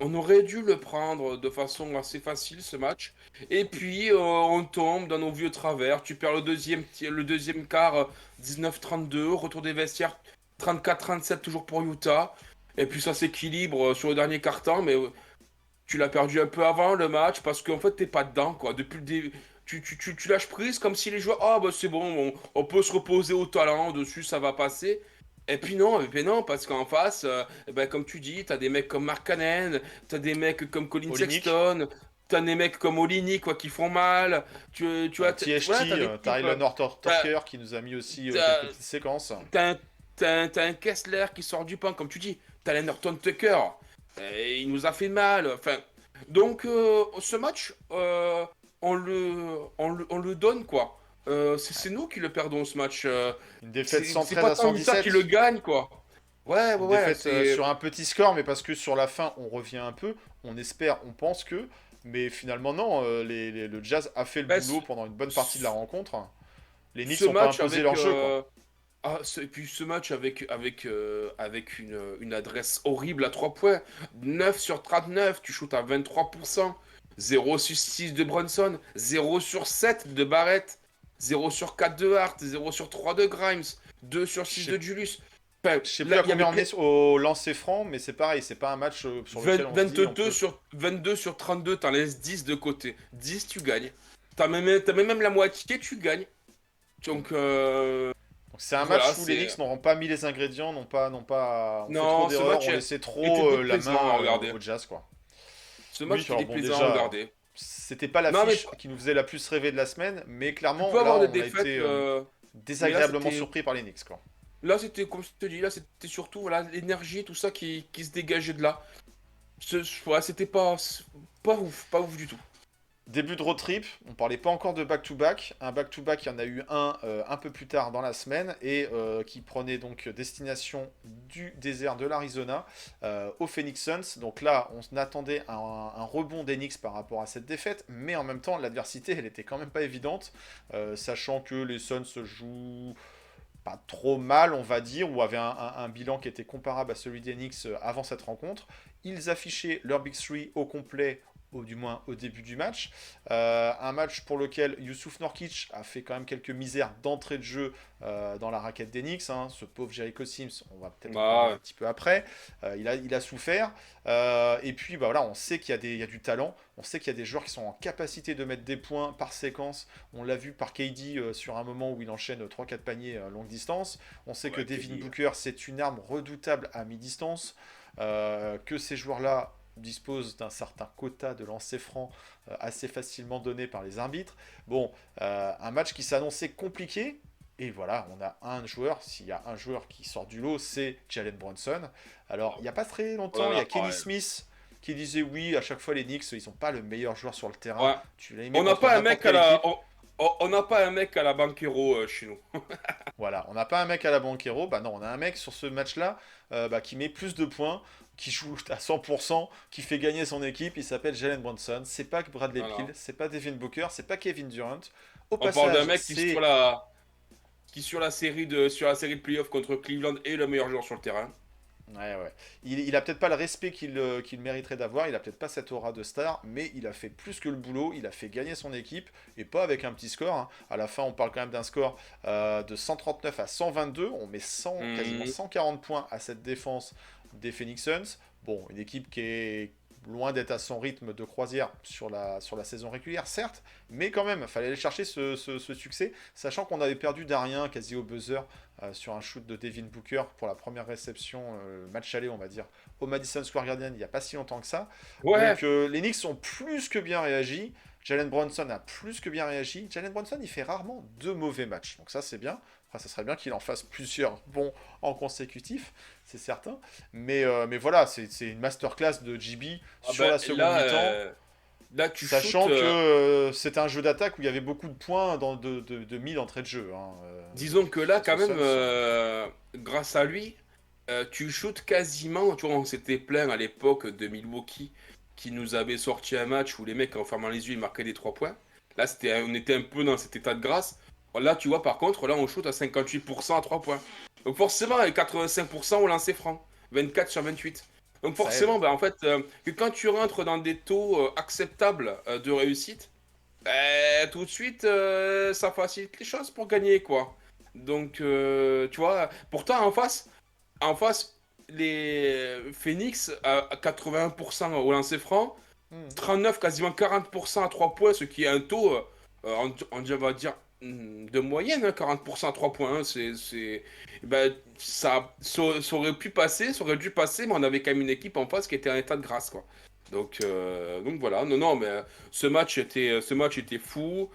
on aurait dû le prendre de façon assez facile ce match. Et puis on tombe dans nos vieux travers. Tu perds le deuxième quart 19-32. Retour des vestiaires 34-37 toujours pour Utah. Et puis ça s'équilibre sur le dernier quart-temps. Mais tu l'as perdu un peu avant le match parce qu'en fait t'es pas dedans quoi. Depuis le début. Tu lâches prise comme si les joueurs, ah bah c'est bon, on peut se reposer au talent dessus, ça va passer. Et puis non, parce qu'en face, eh ben, comme tu dis, t'as des mecs comme Mark Cannon, t'as des mecs comme Colin Olynyk. Sexton, t'as des mecs comme Olynyk quoi, qui font mal. Tu as, THT, voilà, t'as des Tyler types, Tucker qui nous a mis aussi t'as, quelques petites séquences. t'as un Kessler qui sort du pain, comme tu dis. T'as Lennorton Tucker. Et il nous a fait mal. Enfin, donc, ce match, on le donne, quoi. C'est nous qui le perdons, ce match. Une défaite C'est 113 pas à tant Utah 117. qui le gagne, quoi. Ouais, ouais, Une ouais. défaite sur un petit score, mais parce que sur la fin, on revient un peu. On espère, on pense que. Mais finalement, non. Le Jazz a fait le Bah, boulot pendant une bonne partie de la rencontre. Les Knicks Ce n'ont pas match imposé avec. leur jeu, quoi. Et puis ce match avec une adresse horrible à 3 points. 9 sur 39, tu shootes à 23%. 0 sur 6 de Brunson. 0 sur 7 de Barrett. 0 sur 4 de Hart. 0 sur 3 de Grimes. 2 sur 6 de Julius. Enfin, Je sais plus là, à il y combien avait on est au lancer franc, mais c'est pareil, c'est pas un match sur lequel on se dit, on peut- 22 sur 32, t'en laisses 10 de côté. 10, tu gagnes. T'as même la moitié, tu gagnes. Donc, Donc c'est un voilà, match où les Knicks n'auront pas mis les ingrédients, n'ont pas, ont fait Non, trop ce d'erreurs, match ont était laissé trop la déplaisant main à regarder. au Jazz, quoi. Ce match, Oui, il alors est bon, plaisant déjà, à regarder. C'était pas Non, mais l'affiche qui nous faisait la plus rêver de la semaine, mais tu clairement, peux là, avoir on des a défaites. été Mais désagréablement c'était- surpris par les Knicks, quoi. là, c'était, comme je te dis, là, c'était surtout voilà, l'énergie, tout ça qui se dégageait de là. Ouais, c'était pas ouf du tout. Début de road trip, on parlait pas encore de back-to-back. Un back-to-back, il y en a eu un peu plus tard dans la semaine et qui prenait donc destination du désert de l'Arizona au Phoenix Suns. Donc là, on attendait un rebond des Knicks par rapport à cette défaite, mais en même temps, l'adversité, elle était quand même pas évidente, sachant que les Suns se jouent pas trop mal, on va dire, ou avaient un bilan qui était comparable à celui des Knicks avant cette rencontre. Ils affichaient leur Big Three au complet, du moins au début du match. Un match pour lequel Youssouf Nurkic a fait quand même quelques misères d'entrée de jeu dans la raquette des Knicks. Hein. Ce pauvre Jericho Sims, on va peut-être en parler un petit peu après. Il a souffert. Et puis bah, voilà, on sait qu'il y a du talent. On sait qu'il y a des joueurs qui sont en capacité de mettre des points par séquence. On l'a vu par KD sur un moment où il enchaîne 3-4 paniers longue distance. On sait que Devin Booker, c'est une arme redoutable à mi-distance. Que ces joueurs-là disposent d'un certain quota de lancers francs assez facilement donné par les arbitres. Bon, un match qui s'annonçait compliqué. Et voilà, on a un joueur, s'il y a un joueur qui sort du lot, c'est Jalen Brunson. Alors, il n'y a pas très longtemps, il y a Kenny Smith qui disait oui, à chaque fois les Knicks, ils sont pas le meilleur joueur sur le terrain. Ouais. Tu l'as aimé On n'a contre pas un n'importe mec à quelle la. équipe. On n'a pas un mec à la Banquero chez nous. Voilà, on n'a pas un mec à la Banquero, bah non, on a un mec sur ce match-là qui met plus de points, qui joue à 100%, qui fait gagner son équipe, il s'appelle Jalen Brunson, c'est pas Bradley Voilà. Beal, c'est pas Devin Booker, c'est pas Kevin Durant. Au On parle passage, d'un mec qui c'est... sur la série de playoffs contre Cleveland est le meilleur joueur sur le terrain. Ouais. Il a peut-être pas le respect qu'il mériterait d'avoir, il a peut-être pas cette aura de star, mais il a fait plus que le boulot, il a fait gagner son équipe, et pas avec un petit score. Hein. À la fin, on parle quand même d'un score de 139 à 122, on met quasiment 140 points à cette défense des Phoenix Suns. Bon, une équipe qui est loin d'être à son rythme de croisière sur la saison régulière, certes, mais quand même, il fallait aller chercher ce succès, sachant qu'on avait perdu d'Arien quasi au buzzer sur un shoot de Devin Booker pour la première réception, match aller, on va dire, au Madison Square Garden, il n'y a pas si longtemps que ça. Ouais. Donc les Knicks ont plus que bien réagi, Jalen Brunson a plus que bien réagi. Jalen Brunson, il fait rarement 2 mauvais matchs, donc ça c'est bien. Enfin, ça serait bien qu'il en fasse plusieurs bons en consécutif, c'est certain. Mais voilà, c'est une masterclass de JB sur la seconde mi-temps. Là, tu Sachant shootes, que c'est un jeu d'attaque où il y avait beaucoup de points de mis d'entrée de jeu. Hein. disons que là, quand c'est même, grâce à lui, tu shootes quasiment. Tu vois, on s'était plaint à l'époque de Milwaukee qui nous avait sorti un match où les mecs, en fermant les yeux, ils marquaient des 3 points. Là, on était un peu dans cet état de grâce. Là, tu vois, par contre, là, on shoot à 58% à 3 points. Donc forcément, avec 85% au lancer franc. 24 sur 28. Donc Ça forcément, aide. bah, en fait, que quand tu rentres dans des taux acceptables de réussite, tout de suite, ça facilite les choses pour gagner, quoi. Donc, tu vois, pourtant, en face, les Phoenix à 81% au lancer franc, Hmm. 39, quasiment 40% à 3 points, ce qui est un taux, on va dire, de moyenne, hein, 40% à 3 points. Ben, ça aurait pu passer, ça aurait dû passer, mais on avait quand même une équipe en face qui était en état de grâce, quoi. Donc voilà, non, non, mais ce match était fou.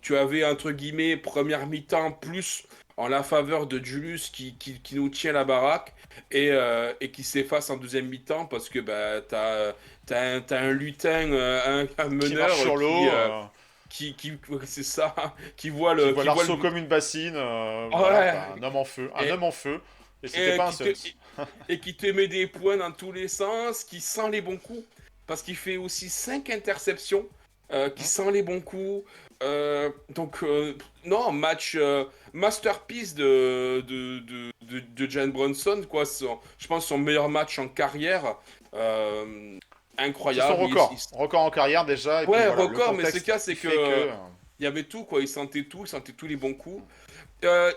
Tu avais, entre guillemets, première mi-temps plus en la faveur de Julius qui nous tient la baraque et qui s'efface en deuxième mi-temps parce que bah, t'as un lutin, un Qui meneur marche sur l'eau, c'est ça, qui voit qui le, voit qui voit le, l'arceau comme une bassine. Voilà, quoi, ouais, un homme en feu. Un et, homme en feu. Et c'était et pas un qui te, Suns. et qui te met des points dans tous les sens, qui sent les bons coups, parce qu'il fait aussi 5 interceptions, qui Hein. sent les bons coups. Non, match masterpiece de Jalen Brunson, quoi. Je pense son meilleur match en carrière. C'est son Incroyable. record. Record en carrière déjà. Et puis Ouais, voilà, le record, mais ce contexte cas, qui c'est fait que que. il y avait tout, quoi. Il sentait tous les bons coups.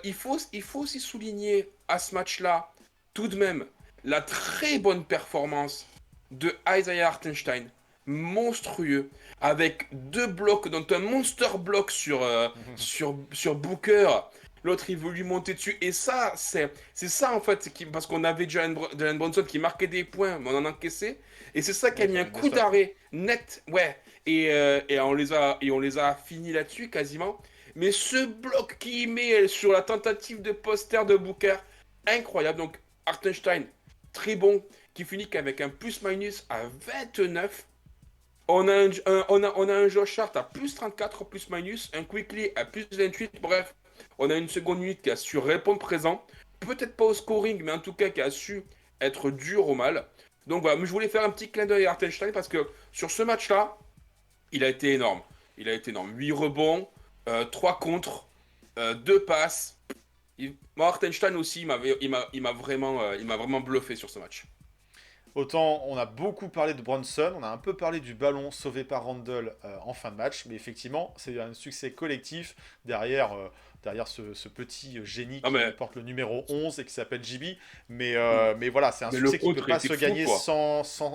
Il faut aussi souligner à ce match-là, tout de même, la très bonne performance de Isaiah Hartenstein. Monstrueux. Avec 2 blocs, donc un monster bloc sur Booker. L'autre, il veut lui monter dessus. Et ça, c'est ça, en fait, parce qu'on avait Jalen Brunson qui marquait des points, mais on en encaissait. Et c'est ça qui Ouais, a il mis un fallait des coup stops. d'arrêt net. Ouais. Et on les a finis là-dessus, quasiment. Mais ce bloc qu'il met sur la tentative de poster de Booker, incroyable. Donc, Hartenstein, très bon, qui finit qu'avec un plus-minus à 29. On a un Josh Hart à plus 34, plus-minus, un Quickly à plus 28. Bref, on a une seconde unité qui a su répondre présent. Peut-être pas au scoring, mais en tout cas qui a su être dur au mal. Donc voilà, mais je voulais faire un petit clin d'œil à Hartenstein parce que sur ce match-là, il a été énorme. Il a été énorme. 8 rebonds, 3 contres, 2 passes. Moi, Hartenstein aussi, il m'a vraiment bluffé sur ce match. Autant on a beaucoup parlé de Brunson, on a un peu parlé du ballon sauvé par Randle en fin de match, mais effectivement, c'est un succès collectif derrière ce petit génie Non, qui mais, porte le numéro 11 et qui s'appelle JB. mm, Mais voilà, c'est un mais le succès qui ne peut contre pas était se fou, gagner quoi.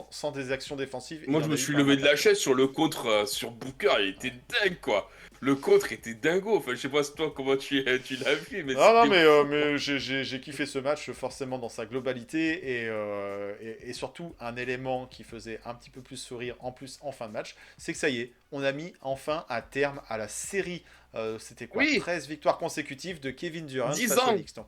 sans des actions défensives. Et il Moi, y je en me a eu suis quand même levé un de la paquet. chaise sur le contre sur Booker. Il était dingue, quoi. Le contre était dingo. Enfin, je sais pas toi comment tu l'as vu, mais Non, non, c'était fou, quoi. mais j'ai kiffé ce match forcément dans sa globalité et surtout un élément qui faisait un petit peu plus sourire en plus en fin de match, c'est que ça y est, on a mis enfin un terme à la série, c'était quoi, Oui, 13 victoires consécutives de Kevin Durant 10 face aux ans. Knicks. Donc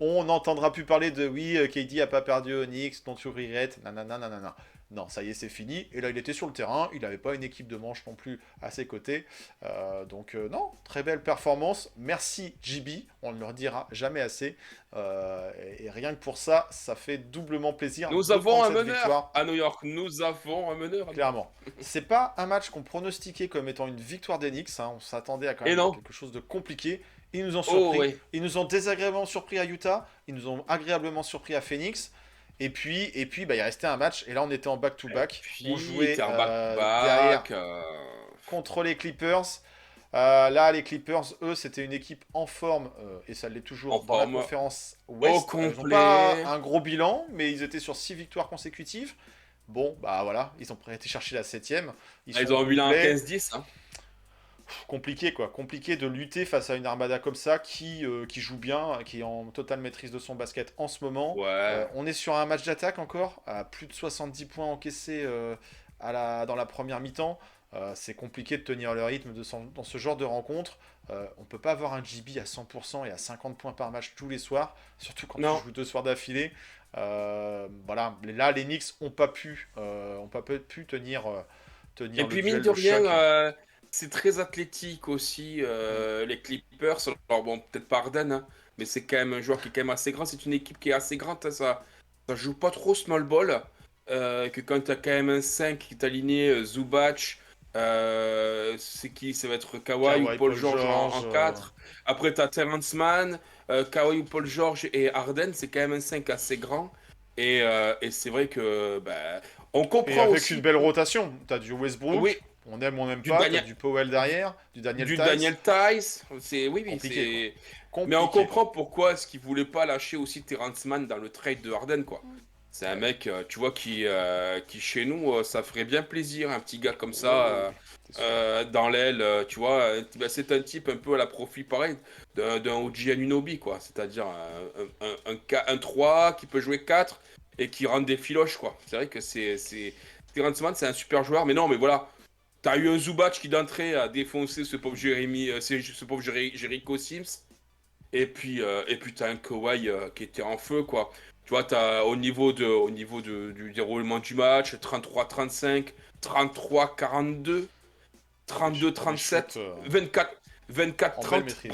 on n'entendra plus parler de oui, KD a pas perdu aux Knicks, don't you regret, nanana, nanana. Non, ça y est, c'est fini. Et là, il était sur le terrain. Il n'avait pas une équipe de manche non plus à ses côtés. Non, très belle performance. Merci JB, on ne le redira jamais assez. Et rien que pour ça, ça fait doublement plaisir Nous de avons prendre un cette meneur victoire. à New York. Nous avons un meneur. Clairement. C'est pas un match qu'on pronostiquait comme étant une victoire des Knicks, hein. On s'attendait à quand Et même à non. quelque chose de compliqué. Ils nous ont Oh, surpris. ouais. Ils nous ont désagréablement surpris à Utah. Ils nous ont agréablement surpris à Phoenix. Bah, il restait un match. Et là, on était en Et back-to-back. On puis, jouait t'es en derrière back-to-back. contre les Clippers. Là, les Clippers, eux, c'était une équipe en forme, et ça l'est En toujours dans la forme conférence au Ouest. Ils n'ont pas complet. un gros bilan, mais ils étaient sur 6 victoires consécutives. Bon, bah voilà, ils ont été chercher la septième. Ils Ah, sont ils au ont un bilan à complet. 15-10, hein. Compliqué, quoi. Compliqué de lutter face à une armada comme ça qui joue bien, qui est en totale maîtrise de son basket en ce moment. Ouais. On est sur un match d'attaque encore, à plus de 70 points encaissés dans la première mi-temps. C'est compliqué de tenir le rythme dans ce genre de rencontre. On peut pas avoir un JB à 100% et à 50 points par match tous les soirs, surtout quand tu Non. joues 2 soirs d'affilée. Voilà, là les Knicks ont pas pu Et tenir le puis, mine duel de de rien, choc. c'est très athlétique aussi, Mm. les Clippers. Alors, bon, peut-être pas Harden, hein, mais c'est quand même un joueur qui est quand même assez grand. C'est une équipe qui est assez grande, hein, ça joue pas trop small ball. Que quand t'as quand même un 5 qui est aligné, Zubac, C'est qui? Ça va être Kawhi ou Kawhi, Paul Paul George en George. 4. Après, tu as Terrence Mann, Kawhi ou Paul George et Harden. C'est quand même un 5 assez grand. Et c'est vrai que bah, on Et comprend avec une aussi. belle rotation. T'as du Westbrook, Oui, on n'aime du pas. T'as Daniel, du Powell derrière, du Daniel du Tice. Daniel Tice. Oui, Compliqué, quoi. c'est. Mais on Compliqué, quoi. comprend pourquoi est-ce qu'il voulait pas lâcher aussi Terrence Mann dans le trade de Harden, quoi. C'est un Ouais. mec, tu vois, qui chez nous, ça ferait bien plaisir, un petit gars comme Ouais, ça, ouais, ouais. C'est sûr. dans l'aile, tu vois. Bah, c'est un type un peu à la profil pareil d'un OG Anunoby, quoi. C'est-à-dire un 3 qui peut jouer 4 et qui rentre des filoches, quoi. C'est vrai que Terrence Mann, c'est un super joueur, mais non, mais voilà. T'as eu un Zubac qui d'entrée a défoncé ce pauvre ce pauvre Jericho Sims. Et puis t'as un Kawhi qui était en feu, quoi. Tu vois, au niveau du déroulement du match, 33-35, 33-42, Pour des shoots 32-37, 24, en belle 24-30. maîtrise.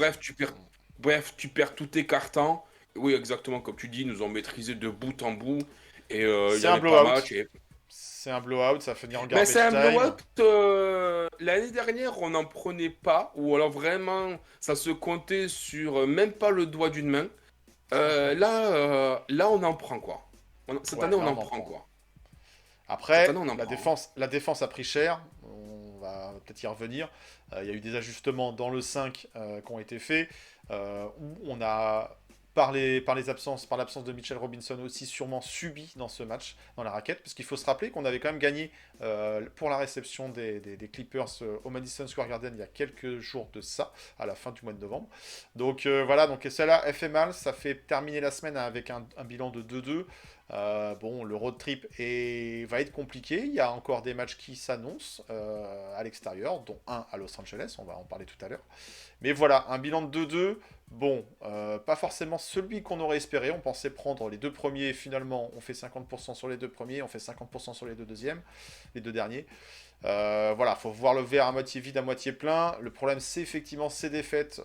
Bref, tu perds tous tes cartons. Oui, exactement, comme tu dis, ils nous ont maîtrisé de bout en bout. Et il C'est n'y un avait pas blowout. match. Et C'est un blowout, ça va finir en ben, c'est garbage un time. blowout. L'année dernière, on n'en prenait pas, ou alors vraiment, ça se comptait sur même pas le doigt d'une main. Là, on en prend quoi. Cette Ouais, année, on là en on en prend prend. quoi. Cette année, Après, on en prend. la défense a pris cher. On va peut-être y revenir. Il y a eu des ajustements dans le 5 qui ont été faits. Où on a, par l'absence de Mitchell Robinson aussi, sûrement subi dans ce match, dans la raquette. Parce qu'il faut se rappeler qu'on avait quand même gagné pour la réception des Clippers au Madison Square Garden il y a quelques jours de ça, à la fin du mois de novembre. Donc voilà, donc celle-là, elle fait mal. Ça fait terminer la semaine avec un bilan de 2-2. Bon, le road trip va être compliqué. Il y a encore des matchs qui s'annoncent à l'extérieur, dont un à Los Angeles, on va en parler tout à l'heure. Mais voilà, un bilan de 2-2. Bon, pas forcément celui qu'on aurait espéré. On pensait prendre les deux premiers. Finalement, on fait 50% sur les deux premiers, on fait 50% sur les deux deuxièmes, les deux derniers. Voilà, faut voir le verre à moitié vide, à moitié plein. Le problème, c'est effectivement ces défaites,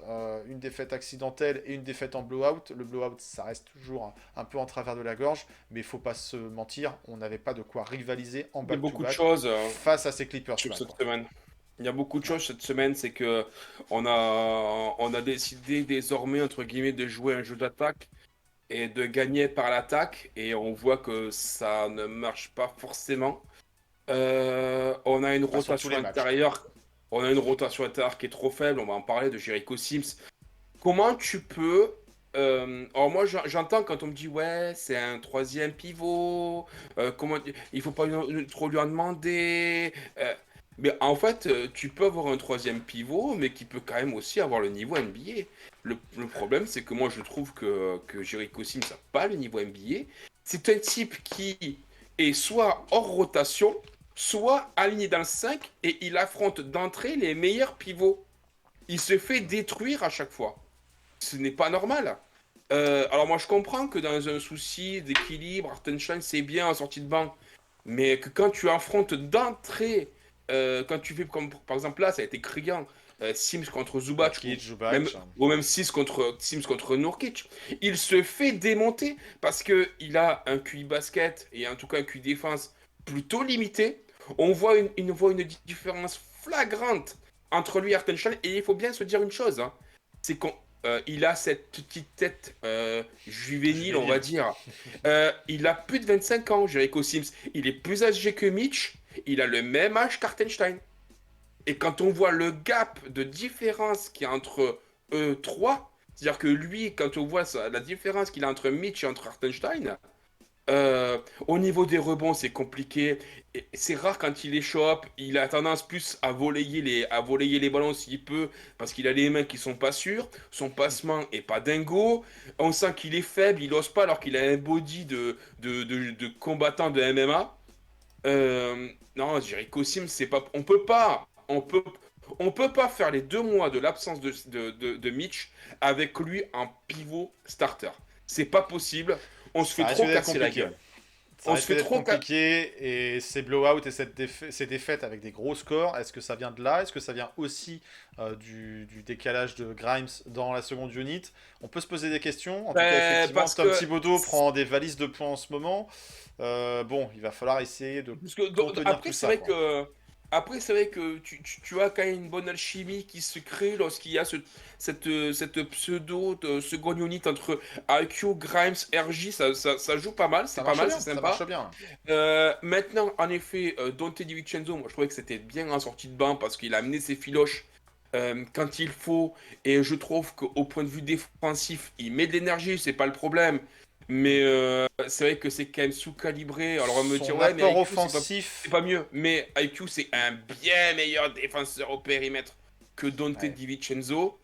une défaite accidentelle et une défaite en blowout. Le blowout, ça reste toujours un peu en travers de la gorge, mais il faut pas se mentir, on n'avait pas de quoi rivaliser en Il y a beaucoup de back-to-back choses face à ces Clippers-là, sur cette quoi. semaine. Il y a beaucoup de Ouais. choses cette semaine, c'est que on a décidé désormais, entre guillemets, de jouer un jeu d'attaque et de gagner par l'attaque. Et on voit que ça ne marche pas forcément. On a une Pas sur tous rotation les matchs. intérieure. On a une rotation intérieure qui est trop faible. On va en parler de Jericho Sims. Comment tu peux. Alors, moi, j'entends quand on me dit, ouais, c'est un troisième pivot. Il faut pas trop lui en demander. Mais en fait, tu peux avoir un troisième pivot, mais qui peut quand même aussi avoir le niveau NBA. Le problème, c'est que moi, je trouve que Jericho Sims n'a pas le niveau NBA. C'est un type qui est soit hors rotation, soit aligné dans le 5 et il affronte d'entrée les meilleurs pivots. Il se fait détruire à chaque fois. Ce n'est pas normal. Alors moi je comprends que dans un souci d'équilibre, Hartenstein c'est bien en sortie de banc, mais que quand tu affrontes d'entrée, quand tu fais comme par exemple là, ça a été criant, Sims contre Zubac Nurkic, même, Zubac. ou même Sims contre Nurkic, il se fait démonter parce que il a un QI basket et en tout cas un QI défense plutôt limité. On voit une différence flagrante entre lui et Hartenstein et il faut bien se dire une chose, hein, c'est qu'on il a cette petite tête juvénile, on va Juvénile. dire. Il a plus de 25 ans, Jericho Sims. Il est plus âgé que Mitch. Il a le même âge qu'Artenstein. Et quand on voit le gap de différence qu'il y a entre eux trois, c'est-à-dire que lui, quand on voit la différence qu'il a entre Mitch et entre Hartenstein, au niveau des rebonds, c'est compliqué. Et c'est rare quand il les chope. Il a tendance plus à voler les ballons s'il peut, parce qu'il a les mains qui sont pas sûres. Son passement est pas dingo. On sent qu'il est faible, il ose pas, alors qu'il a un body de combattant de MMA. Non, Jericho Sims, c'est pas. On peut pas faire les 2 mois de l'absence de Mitch avec lui en pivot starter. C'est pas possible. On se Ça fait risque trop d'être casser la compliqué. gueule. Ça On se risque fait d'être trop casser. compliqué et ces blowouts et ces défaites avec des gros scores, est-ce que ça vient de là? Est-ce que ça vient aussi du décalage de Grimes dans la seconde unit? On peut se poser des questions. En tout cas, effectivement, Parce Tom que, Thibodeau prend des valises de points en ce moment. Bon, il va falloir essayer de parce que contenir après, tout c'est ça, vrai quoi. que après, c'est vrai que tu as quand même une bonne alchimie qui se crée lorsqu'il y a cette pseudo de seconde unit entre IQ, Grimes, RJ, ça joue pas mal, c'est Ça pas marche mal, bien, c'est ça sympa. marche bien. Maintenant, en effet, Dante DiVincenzo, moi je trouvais que c'était bien en sortie de banc parce qu'il a amené ses filoches quand il faut, et je trouve qu'au point de vue défensif, il met de l'énergie, c'est pas le problème. Mais c'est vrai que c'est quand même sous-calibré. Alors on va me dire, Son ouais, mais apport IQ, c'est offensif, pas mieux. Mais IQ, c'est un bien meilleur défenseur au périmètre que Dante ouais. DiVincenzo.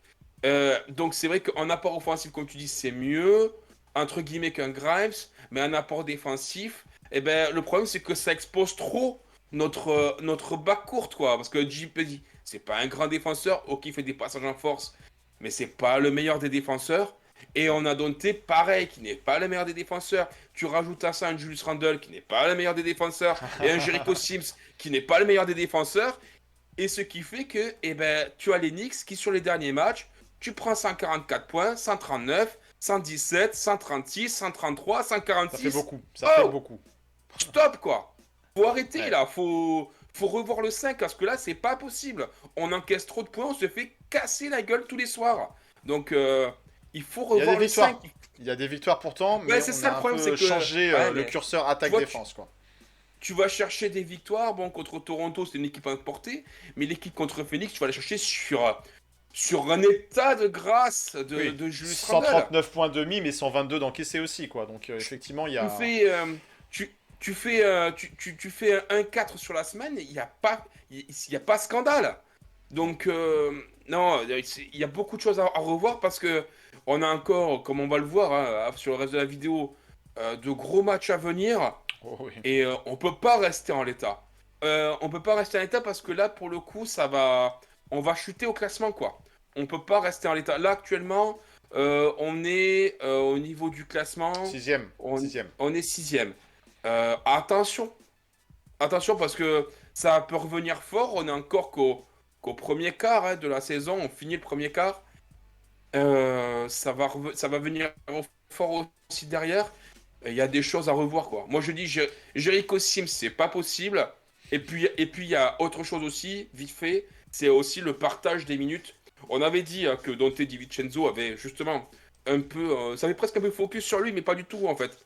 Donc c'est vrai qu'en apport offensif, comme tu dis, c'est mieux, entre guillemets, qu'un Grimes. Mais en apport défensif, eh ben, le problème, c'est que ça expose trop notre back court, quoi. Parce que JP, c'est pas un grand défenseur. Ok, il fait des passages en force, mais c'est pas le meilleur des défenseurs. Et on a Dante, pareil, qui n'est pas le meilleur des défenseurs. Tu rajoutes à ça un Julius Randle, qui n'est pas le meilleur des défenseurs, et un Jericho Sims, qui n'est pas le meilleur des défenseurs. Et ce qui fait que, eh ben, tu as les Knicks qui, sur les derniers matchs, tu prends 144 points, 139, 117, 136, 133, Ça fait 146. beaucoup, ça fait Oh, beaucoup. stop, quoi. Faut arrêter, Ouais. là. Faut revoir le 5, parce que là, c'est pas possible. On encaisse trop de points, on se fait casser la gueule tous les soirs. Donc, il faut Il y a des revoir le 5. victoires. Il y a des victoires pourtant, mais Ouais, c'est on ça a le un problème, c'est peu que changé ouais, le mais curseur tu vois, attaque-défense, quoi. tu vas chercher des victoires. Bon, contre Toronto, c'est une équipe à portée, mais l'équipe contre Phoenix, tu vas la chercher sur un état de grâce Oui, de Julius Randle. 139 points demi, mais 122 d'encaissé aussi, quoi. Donc effectivement, il y Tu a... fais, tu fais un 1-4 sur la semaine, il y a pas scandale. Donc, non, il y a beaucoup de choses à revoir parce que on a encore, comme on va le voir hein, sur le reste de la vidéo, de gros matchs à venir. Oh, oui. Et on peut pas rester en l'état. On peut pas rester en l'état parce que là, pour le coup, on va chuter au classement, quoi. On peut pas rester en l'état. Là, actuellement, on est au niveau du classement, Sixième, on, sixième. on est sixième. Attention, attention parce que ça peut revenir fort. On est encore qu'au premier quart hein, de la saison. On finit le premier quart. Ça va venir fort aussi derrière. Il y a des choses à revoir, quoi. Moi, je dis, Jericho Sims, c'est pas possible. Et puis, il y a autre chose aussi, vite fait, c'est aussi le partage des minutes. On avait dit hein, que Dante DiVincenzo avait justement un peu, ça avait presque un peu focus sur lui, mais pas du tout, en fait.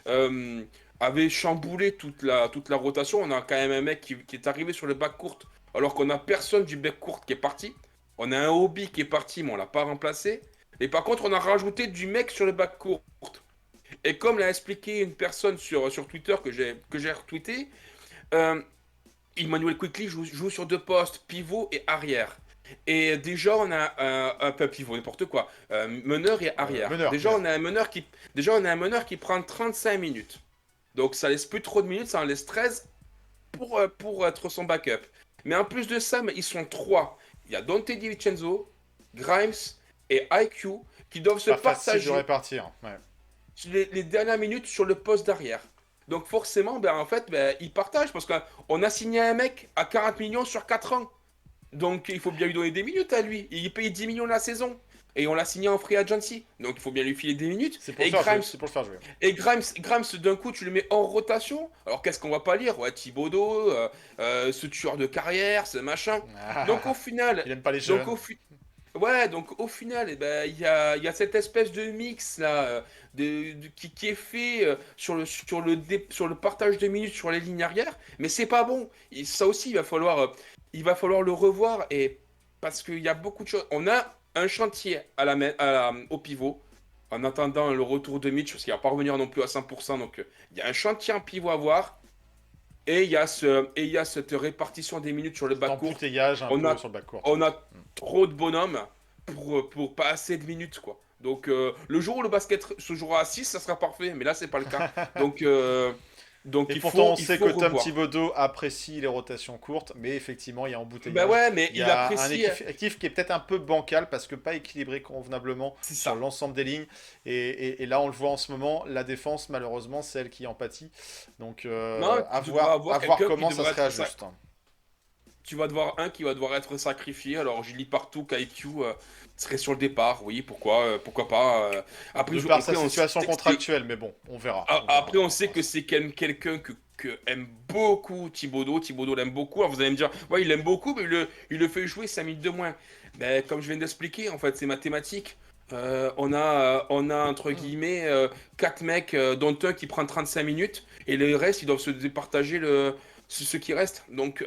Euh, Avait chamboulé toute la rotation. On a quand même un mec qui est arrivé sur le back court, alors qu'on a personne du back court qui est parti. On a un hobby qui est parti, mais on l'a pas remplacé. Et par contre, on a rajouté du mec sur le back court. Et comme l'a expliqué une personne sur Twitter que j'ai retweeté, euh, Emmanuel Quickly joue sur deux postes, pivot et arrière. Et déjà, on a pas pivot, n'importe quoi, meneur et arrière. Meneur, Déjà, meneur. on a un meneur qui prend 35 minutes. Donc, ça laisse plus trop de minutes, ça en laisse 13 pour être son backup. Mais en plus de ça, mais ils sont trois. Il y a Dante DiVincenzo, Grimes et IQ qui doivent se Pas facile de partager répartir. Ouais. les dernières minutes sur le poste d'arrière. Donc forcément, ben, en fait, ben, ils partagent parce qu'on a signé un mec à 40 millions sur 4 ans. Donc il faut bien lui donner des minutes à lui. Il est payé 10 millions la saison. Et on l'a signé en free agency. Donc il faut bien lui filer des minutes. C'est pour, Et le faire Grimes, jouer, c'est pour le faire jouer. Grimes, d'un coup, tu le mets hors rotation. Alors qu'est-ce qu'on va pas lire? Ouais, Thibodeau, ce tueur de carrière, ce machin. Donc au final, Il aime pas les donc jeunes. Ouais, donc au final, eh ben, il y a cette espèce de mix là, qui est fait sur le partage de minutes sur les lignes arrière, mais c'est pas bon. Et ça aussi, il va falloir le revoir et parce qu'il y a beaucoup de choses. On a un chantier au pivot en attendant le retour de Mitch parce qu'il va pas revenir non plus à 100%. Donc il y a un chantier en pivot à voir et il y a cette répartition des minutes sur le bas court. Embouteillage un On peu a, sur le backcourt. on a trop de bonhommes pour pas assez de minutes, quoi. Donc, le jour où le basket se jouera à 6, ça sera parfait, mais là, c'est pas le cas. Donc Et il pourtant, on faut, il sait faut que Tom revoir. Thibodeau apprécie les rotations courtes, mais effectivement, il y a Bah embouteillage. ouais, mais Il y il a un apprécie. effectif qui est peut-être un peu bancal parce que pas équilibré convenablement C'est sur ça. l'ensemble des lignes. Et là, on le voit en ce moment, la défense, malheureusement, c'est elle qui en pâtit. Donc, Non, à tu devras voir, avoir à voir quelqu'un qui comment ça se devra être réajuste. tu vas devoir un qui va devoir être sacrifié. Alors, je lis partout qu'IQ serait sur le départ. Oui, pourquoi pas. Après, De par après, sa on situation sait que contractuelle, mais bon, on verra. après, on verra. sait que c'est quand même quelqu'un que aime beaucoup Thibodeau. Thibodeau l'aime beaucoup. Alors vous allez me dire, ouais, il l'aime beaucoup, mais il le fait jouer 5 minutes de moins. Ben, comme je viens d'expliquer, en fait, c'est mathématique. On a entre guillemets 4 mecs, dont un qui prend 35 minutes, et le reste, ils doivent se départager ce qui reste. Donc,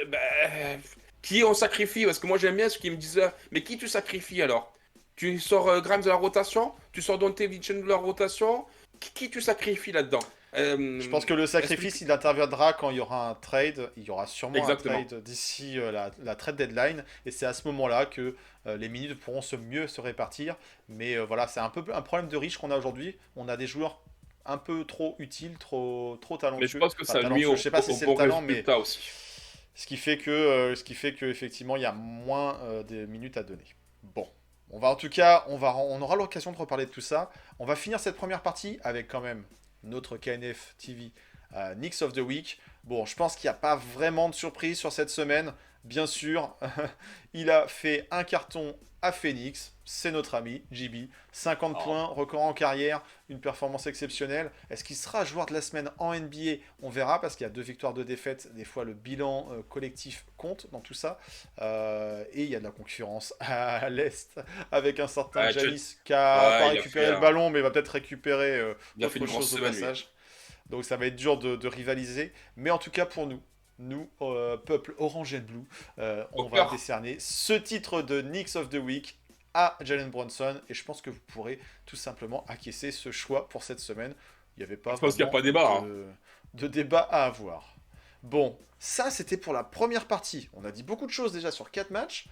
ben, qui on sacrifie? Parce que moi, j'aime bien ceux qui me disent, mais qui tu sacrifies alors? Tu sors Grimes de la rotation? Tu sors Dante Vincent de la rotation? Qui tu sacrifies là-dedans? Je pense que le sacrifice, il interviendra quand il y aura un trade. Il y aura sûrement Exactement. un trade d'ici la trade deadline. Et c'est à ce moment-là que les minutes pourront mieux se répartir. Mais voilà, c'est un peu un problème de riche qu'on a aujourd'hui. On a des joueurs un peu trop utiles, trop Mais je talentueux. pense que Enfin, ça nuit talentueux, je sais pas si au c'est le bon talent, mais résultat aussi. ce qui fait que effectivement, il y a moins de minutes à donner. Bon. On va en tout cas, on aura l'occasion de reparler de tout ça. On va finir cette première partie avec quand même notre KNF TV Knicks of the Week. Bon, je pense qu'il n'y a pas vraiment de surprise sur cette semaine. Bien sûr, il a fait un carton à Phoenix. C'est notre ami, JB. 50 points, record en carrière, une performance exceptionnelle. Est-ce qu'il sera joueur de la semaine en NBA? On verra, parce qu'il y a 2 victoires, 2 défaites. Des fois, le bilan collectif compte dans tout ça. Et il y a de la concurrence à l'Est, avec un certain Ouais, Giannis qui n'a pas ouais, récupéré le ballon, mais va peut-être récupérer il a fait autre une grosse chose au semaine, lui. passage. Donc ça va être dur de rivaliser. Mais en tout cas, pour nous, peuple orange and blue, on va Encore. décerner ce titre de Knicks of the Week à Jalen Brunson. Et je pense que vous pourrez tout simplement acquiescer ce choix pour cette semaine. Il n'y avait pas Je pense qu'il n'y a vraiment pas débat, hein. de débat à avoir. Bon, ça c'était pour la première partie. On a dit beaucoup de choses déjà sur 4 matchs.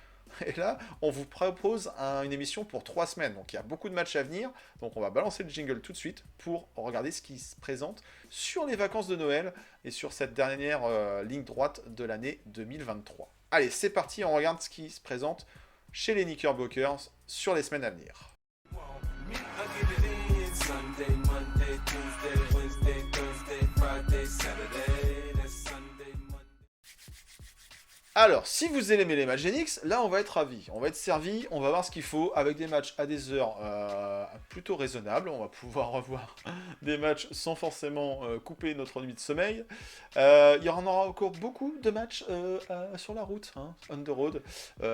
Et là, on vous propose une émission pour 3 semaines. Donc il y a beaucoup de matchs à venir. Donc on va balancer le jingle tout de suite pour regarder ce qui se présente sur les vacances de Noël et sur cette dernière ligne droite de l'année 2023. Allez, c'est parti, on regarde ce qui se présente chez les Knickerbockers sur les semaines à venir. Me, I get it in Sunday, Monday, Tuesday, Wednesday, Thursday, Friday, Saturday. That's Sunday, Monday. Alors, si vous aimez les matchs Genix, là on va être ravis, on va être servi, on va voir ce qu'il faut avec des matchs à des heures plutôt raisonnables. On va pouvoir revoir des matchs sans forcément couper notre nuit de sommeil. Il y en aura encore beaucoup de matchs sur la route, hein, on the road.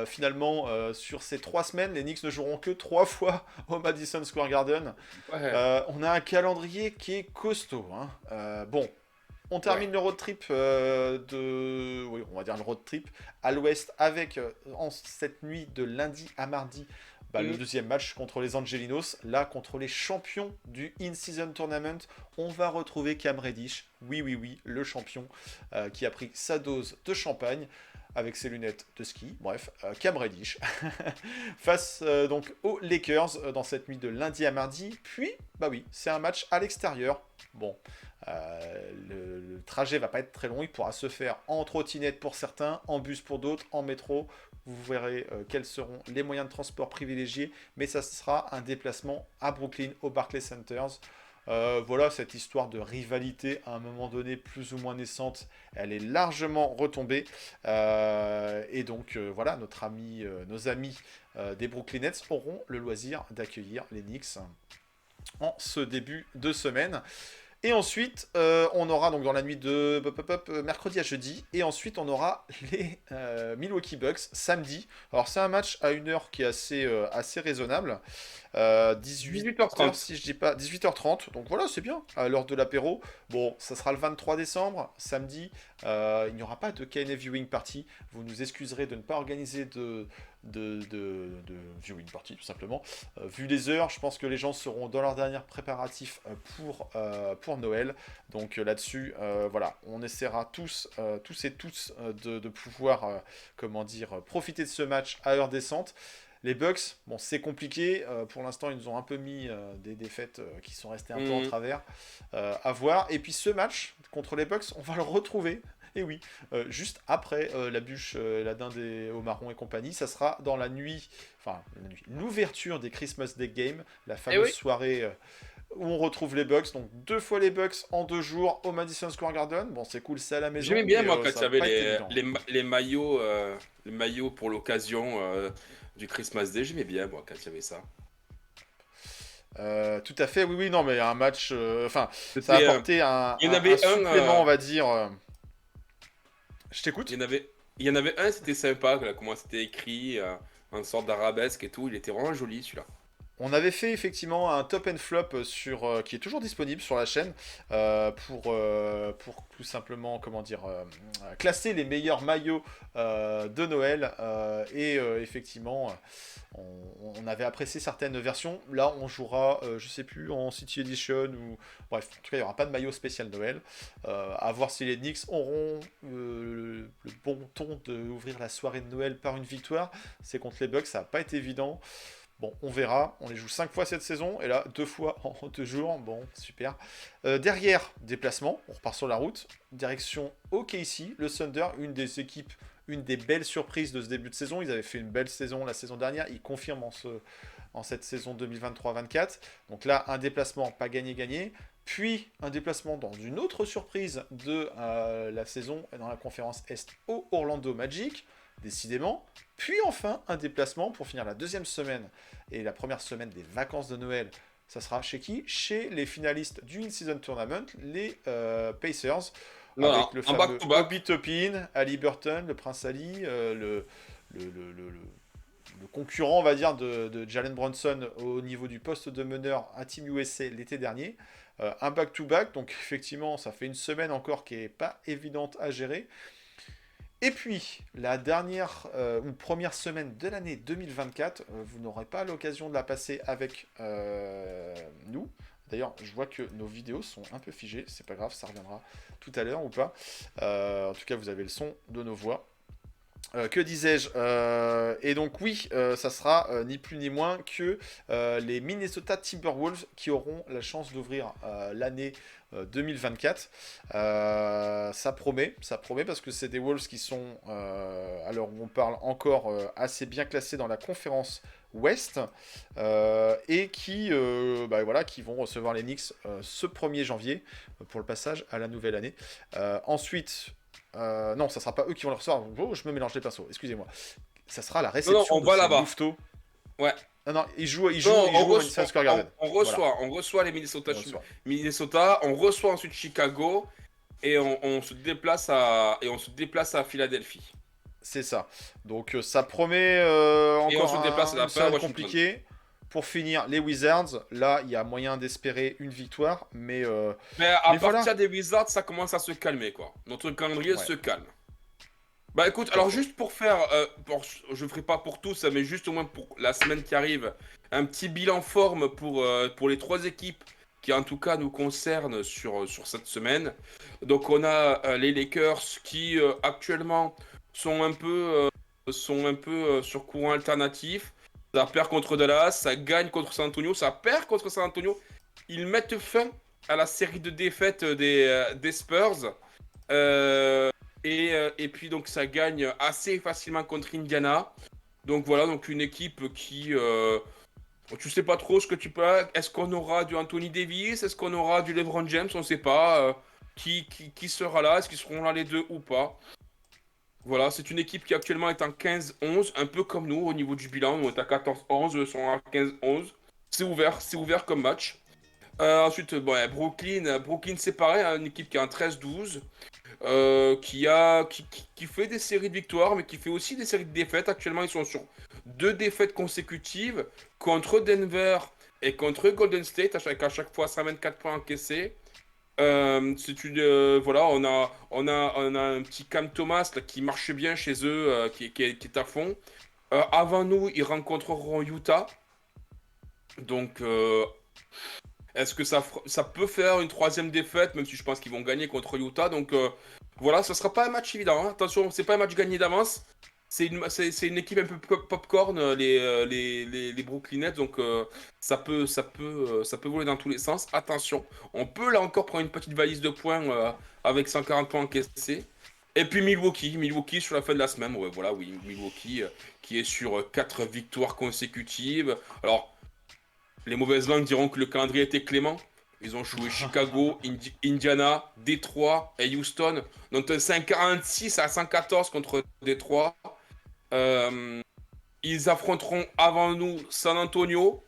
Finalement, sur ces 3 semaines, les Knicks ne joueront que 3 fois au Madison Square Garden. Ouais. On a un calendrier qui est costaud, hein. Bon. On termine le road trip oui, on va dire le road trip à l'ouest avec en cette nuit de lundi à mardi le deuxième match contre les Angelinos, là contre les champions du In-Season Tournament. On va retrouver Cam Reddish, oui, le champion qui a pris sa dose de champagne avec ses lunettes de ski, bref, Cam Reddish, face donc aux Lakers dans cette nuit de lundi à mardi. Puis, bah oui, c'est un match à l'extérieur. Bon, le trajet va pas être très long, il pourra se faire en trottinette pour certains, en bus pour d'autres, en métro. Vous verrez quels seront les moyens de transport privilégiés, mais ça sera un déplacement à Brooklyn, au Barclays Center. Voilà, cette histoire de rivalité à un moment donné plus ou moins naissante, elle est largement retombée. Et donc voilà, nos amis des Brooklyn Nets auront le loisir d'accueillir les Knicks en ce début de semaine. Et ensuite, on aura donc dans la nuit de mercredi à jeudi, et ensuite on aura les Milwaukee Bucks samedi. Alors c'est un match à une heure qui est assez raisonnable. 18h si je dis pas 18h30. Donc voilà, c'est bien à l'heure de l'apéro. Bon, ça sera le 23 décembre, samedi. Il n'y aura pas de KNF viewing party. Vous nous excuserez de ne pas organiser de viewing party tout simplement. Vu les heures, je pense que les gens seront dans leurs derniers préparatifs pour Noël. Donc là-dessus, voilà, on essaiera tous et toutes de pouvoir profiter de ce match à heure décente. Les Bucks, bon, c'est compliqué. Pour l'instant, ils nous ont un peu mis des défaites qui sont restées un peu en travers à voir. Et puis ce match contre les Bucks, on va le retrouver. Et oui, juste après la bûche, la dinde au marron et compagnie, ça sera dans l'ouverture des Christmas Day Games, la fameuse soirée où on retrouve les Bucks. Donc 2 fois les Bucks en 2 jours au Madison Square Garden. Bon, c'est cool, c'est à la maison. J'aimais bien, moi, quand ça il y va pas être avait évident. les maillots pour l'occasion du Christmas Day. J'aimais bien, moi, quand il y avait ça. Tout à fait, oui, oui, non, mais un match. Enfin, ça a C'était, apporté il y en un avait un, supplément, on va dire. Je il t'écoute. y en avait, il y en avait un, c'était sympa, là, comment c'était écrit, en sorte d'arabesque et tout. Il était vraiment joli celui-là. On avait fait effectivement un top and flop qui est toujours disponible sur la chaîne pour tout simplement comment dire classer les meilleurs maillots de Noël effectivement on avait apprécié certaines versions. Là on jouera je sais plus en City Edition ou bref en tout cas il n'y aura pas de maillot spécial Noël. À voir si les Knicks auront le bon ton d'ouvrir la soirée de Noël par une victoire. C'est contre les Bucks, ça n'a pas été évident. Bon, on verra. On les joue 5 fois cette saison. Et là, 2 fois en 2 jours. Bon, super. Derrière, déplacement. On repart sur la route. Direction OKC, le Thunder. Une des équipes, une des belles surprises de ce début de saison. Ils avaient fait une belle saison la saison dernière. Ils confirment en cette saison 2023-24. Donc là, un déplacement, pas gagné-gagné. Puis un déplacement dans une autre surprise de la saison dans la conférence Est au Orlando Magic. Décidément. Puis enfin, un déplacement pour finir la deuxième semaine et la première semaine des vacances de Noël. Ça sera chez qui? Chez les finalistes du In-Season Tournament, les Pacers. Voilà, Avec le un fameux back-to-back. Obi Toppin, Ali Burton, le Prince Ali, le concurrent, on va dire, de Jalen Brunson au niveau du poste de meneur à Team USA l'été dernier. Un back-to-back, donc effectivement, ça fait une semaine encore qui n'est pas évidente à gérer. Et puis, la dernière ou première semaine de l'année 2024, vous n'aurez pas l'occasion de la passer avec nous. D'ailleurs, je vois que nos vidéos sont un peu figées, c'est pas grave, ça reviendra tout à l'heure ou pas. En tout cas, vous avez le son de nos voix. Que disais-je Et donc oui, ça sera ni plus ni moins que les Minnesota Timberwolves qui auront la chance d'ouvrir l'année 2024. Ça promet parce que c'est des Wolves qui sont, alors on parle encore assez bien classés dans la conférence Ouest et qui, voilà, qui vont recevoir les Knicks ce 1er janvier pour le passage à la nouvelle année. Ensuite, non, ça sera pas eux qui vont le recevoir. Oh, je me mélange les pinceaux, excusez-moi. Ça sera la réception Non, on de va ces là-bas. louveteaux. Ouais. Non, ils jouent Non, au Madison Square Garden. on reçoit les Minnesota, On reçoit. Minnesota, on reçoit ensuite Chicago et on se déplace à Philadelphie. C'est ça. Donc ça promet Et on encore se déplace à la une fin à semaine Washington. compliquée. Pour finir, les Wizards, là, il y a moyen d'espérer une victoire, mais Mais à Mais partir voilà. des Wizards, ça commence à se calmer, quoi. Notre calendrier Ouais. se calme. Bah écoute, Tout à alors fait. juste pour faire, je ferai pas pour tous, mais juste au moins pour la semaine qui arrive, un petit bilan forme pour les trois équipes qui en tout cas nous concernent sur cette semaine. Donc on a les Lakers qui actuellement sont un peu sur courant alternatif. Ça perd contre Dallas, ça gagne contre San Antonio, ça perd contre San Antonio. Ils mettent fin à la série de défaites des Spurs. Et puis donc ça gagne assez facilement contre Indiana. Donc voilà, donc une équipe qui... tu sais pas trop ce que tu peux... Est-ce qu'on aura du Anthony Davis? Est-ce qu'on aura du LeBron James? On sait pas. Qui sera là? Est-ce qu'ils seront là les deux ou pas? Voilà, c'est une équipe qui actuellement est en 15-11, un peu comme nous au niveau du bilan. Nous on est à 14-11, eux sont à 15-11. C'est ouvert comme match. Ensuite, bon, ouais, Brooklyn c'est pareil, hein, une équipe qui est en 13-12. Qui fait des séries de victoires, mais qui fait aussi des séries de défaites. Actuellement, ils sont sur 2 défaites consécutives contre Denver et contre Golden State, à chaque fois 124 points encaissés. Voilà, on a un petit Cam Thomas là, qui marche bien chez eux, qui est à fond. Avant nous, ils rencontreront Utah. Donc, est-ce que ça peut faire une troisième défaite, même si je pense qu'ils vont gagner contre Utah. Donc voilà, ce sera pas un match évident, hein. Attention, c'est pas un match gagné d'avance. C'est une équipe un peu popcorn, les Brooklyn Nets. Donc ça peut voler dans tous les sens. Attention, on peut là encore prendre une petite valise de points avec 140 points encaissés. Et puis Milwaukee sur la fin de la semaine. Ouais, voilà, oui, Milwaukee qui est sur 4 victoires consécutives. Alors, les mauvaises langues diront que le calendrier était clément. Ils ont joué Chicago, Indiana, Détroit et Houston. Donc 146 à 114 contre Détroit. Ils affronteront avant nous San Antonio,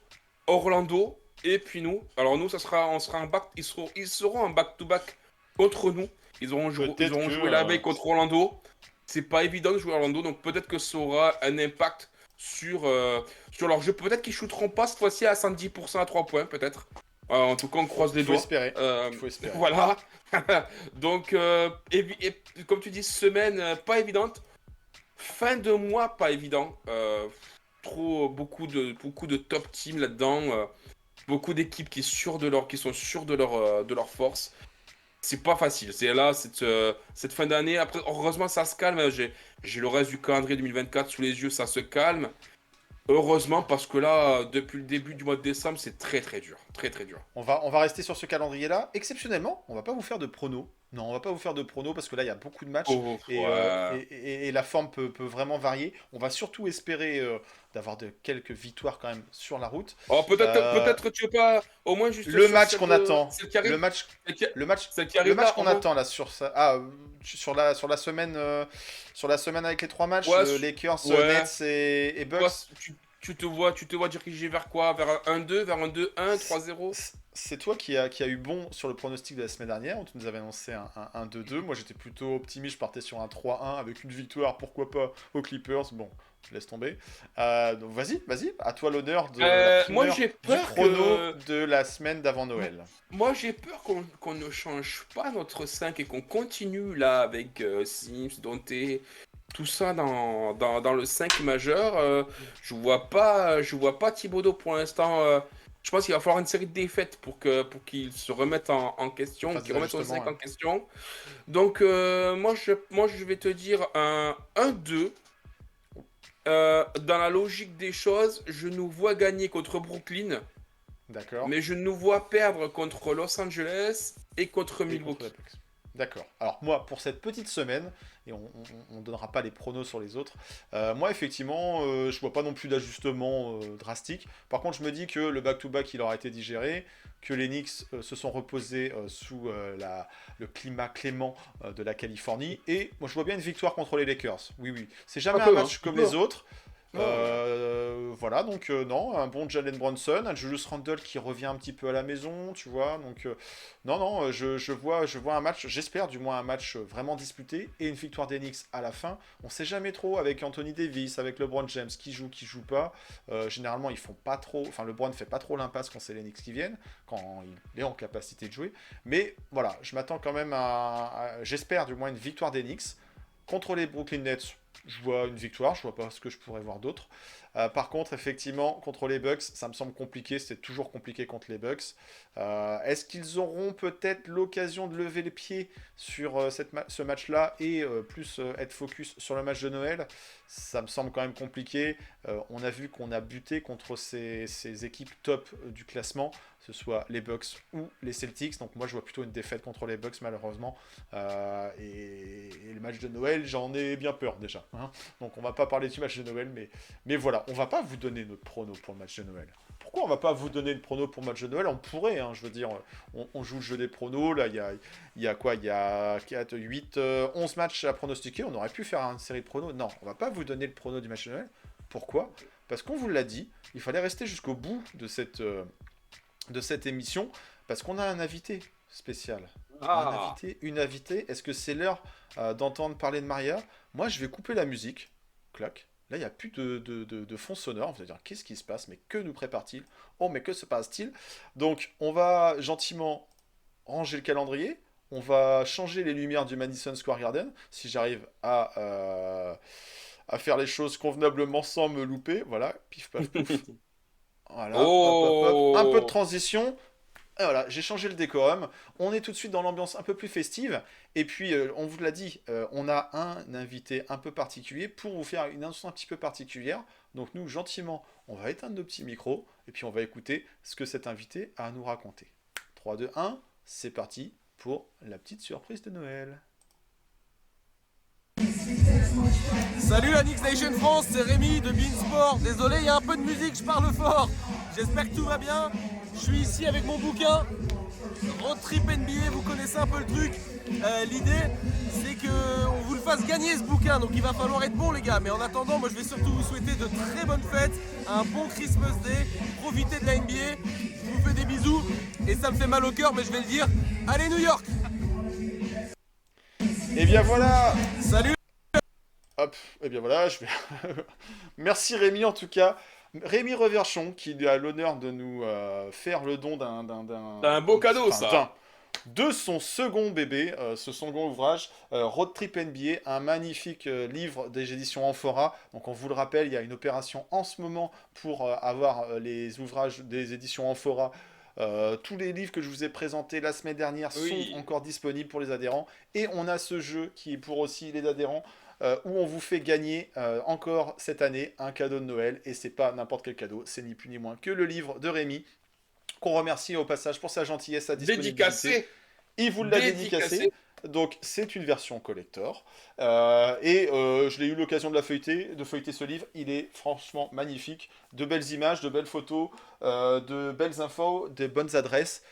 Orlando, Et puis nous, alors nous, on sera en back, ils seront en back-to-back contre nous. Ils auront Peut-être que, joué la veille contre Orlando. C'est pas évident de jouer Orlando, donc peut-être que ça aura un impact sur leur jeu. Peut-être qu'ils shooteront pas cette fois-ci à 110% à 3 points, peut-être. En tout cas, on croise les Il faut doigts. espérer. Il faut espérer. Voilà. Donc, et comme tu dis, semaine pas évidente. Fin de mois pas évident. Beaucoup de top teams là-dedans. Beaucoup d'équipes qui sont sûres de leur force. C'est pas facile. C'est là, cette fin d'année. Après, heureusement, ça se calme. J'ai le reste du calendrier 2024 sous les yeux, ça se calme. Heureusement, parce que là, depuis le début du mois de décembre, c'est très très dur. Très très dur. On va rester sur ce calendrier-là. Exceptionnellement, on va pas vous faire de pronos. Non, on va pas vous faire de pronos parce que là, il y a beaucoup de matchs et la forme peut vraiment varier. On va surtout espérer d'avoir quelques victoires quand même sur la route. Oh, peut-être tu veux pas au moins juste le match qu'on attend. Le match qu'on là, attend là sur ça. Sur la semaine avec les 3 matchs, Ouais, Lakers, ouais. Nets et Bucks. Toi, tu te vois diriger vers quoi? Vers un 1-2, vers un 2-1, 3-0? C'est toi qui a eu bon sur le pronostic de la semaine dernière, où tu nous avais annoncé un 2-2. Moi j'étais plutôt optimiste, je partais sur un 3-1 avec une victoire, pourquoi pas, aux Clippers. Bon, je laisse tomber. Donc vas-y, à toi l'honneur de la moi, primeur j'ai du peur chrono de la semaine d'avant Noël. Moi, j'ai peur qu'on ne change pas notre 5 et qu'on continue là avec Sims, Dante, tout ça dans le 5 majeur. Je vois pas Thibodeau pour l'instant. Je pense qu'il va falloir une série de défaites pour qu'il se remette en question, Phase qu'il remette son d'ajustement, 5 ouais. en question. Donc, moi, je vais te dire un 1-2. Dans la logique des choses, je nous vois gagner contre Brooklyn, D'accord. mais je nous vois perdre contre Los Angeles et contre Et contre Milwaukee. les Bucks. D'accord. Alors moi, pour cette petite semaine, et on donnera pas les pronos sur les autres, moi effectivement, je vois pas non plus d'ajustement drastique. Par contre, je me dis que le back-to-back, il aura été digéré, que les Knicks se sont reposés sous le climat clément de la Californie, et moi je vois bien une victoire contre les Lakers. Oui, oui. C'est jamais un match comme les autres. Voilà, donc non, un bon Jalen Brunson, un Julius Randle qui revient un petit peu à la maison, tu vois, donc non, je vois un match, j'espère du moins un match vraiment disputé, et une victoire des Knicks à la fin. On sait jamais trop avec Anthony Davis, avec LeBron James, qui joue pas. Généralement ils font pas trop, enfin LeBron fait pas trop l'impasse quand c'est les Knicks qui viennent, quand il est en capacité de jouer, mais voilà, je m'attends quand même j'espère du moins une victoire des Knicks. Contre les Brooklyn Nets, je vois une victoire, je vois pas ce que je pourrais voir d'autre. Par contre, effectivement, contre les Bucks, ça me semble compliqué, c'est toujours compliqué contre les Bucks. Est-ce qu'ils auront peut-être l'occasion de lever les pieds sur ce match-là et plus être focus sur le match de Noël? Ça me semble quand même compliqué. On a vu qu'on a buté contre ces équipes top du classement, que ce soit les Bucks ou les Celtics. Donc moi, je vois plutôt une défaite contre les Bucks, malheureusement. Et le match de Noël, j'en ai bien peur déjà. Hein. Donc on va pas parler du match de Noël, mais voilà, on va pas vous donner notre prono pour le match de Noël. Pourquoi on va pas vous donner le prono pour le match de Noël? On pourrait, hein, je veux dire, on joue le jeu des pronos, là, il y a quoi? Il y a 4, 8, 11 matchs à pronostiquer, on aurait pu faire une série de pronos. Non, on va pas vous donner le prono du match de Noël. Pourquoi? Parce qu'on vous l'a dit, il fallait rester jusqu'au bout de cette émission, parce qu'on a un invité spécial. Une invitée. Est-ce que c'est l'heure d'entendre parler de Maria? Moi, je vais couper la musique. Clac. Là, il n'y a plus de fond sonore. Vous allez dire, qu'est-ce qui se passe? Mais que nous prépare-t-il? Oh, mais que se passe-t-il? Donc, on va gentiment ranger le calendrier. On va changer les lumières du Madison Square Garden. Si j'arrive à faire les choses convenablement sans me louper. Voilà, pif, paf, pouf. Voilà, hop. Un peu de transition. Et voilà, j'ai changé le décorum. On est tout de suite dans l'ambiance un peu plus festive. Et puis, on vous l'a dit, on a un invité un peu particulier pour vous faire une annonce un petit peu particulière. Donc nous, gentiment, on va éteindre nos petits micros. Et puis, on va écouter ce que cet invité a à nous raconter. 3, 2, 1, c'est parti pour la petite surprise de Noël. Salut la Knicks Nation France, c'est Rémi de Beansport. Désolé, il y a un peu de musique, je parle fort. J'espère que tout va bien. Je suis ici avec mon bouquin Road Trip NBA, vous connaissez un peu le truc. L'idée, c'est qu'on vous le fasse gagner ce bouquin, donc il va falloir être bon les gars. Mais en attendant, moi je vais surtout vous souhaiter de très bonnes fêtes, un bon Christmas Day, profitez de la NBA, je vous fais des bisous, et ça me fait mal au cœur, mais je vais le dire, allez New York! Et bien voilà. Salut! Hop, et bien voilà, je vais. Merci Rémi en tout cas. Rémi Reverchon qui a l'honneur de nous faire le don Un beau cadeau, ça. De son second bébé, ce second ouvrage, Road Trip NBA, un magnifique livre des éditions Amphora. Donc on vous le rappelle, il y a une opération en ce moment pour avoir les ouvrages des éditions Amphora. Tous les livres que je vous ai présentés la semaine dernière sont encore disponibles pour les adhérents. Et on a ce jeu qui est pour aussi les adhérents, où on vous fait gagner encore cette année un cadeau de Noël. Et c'est pas n'importe quel cadeau, c'est ni plus ni moins que le livre de Rémi, qu'on remercie au passage pour sa gentillesse, sa disponibilité. Dédicacé. Il vous l'a dédicacé. Donc c'est une version collector. Je l'ai eu l'occasion de feuilleter ce livre. Il est franchement magnifique. De belles images, de belles photos, de belles infos, de bonnes adresses.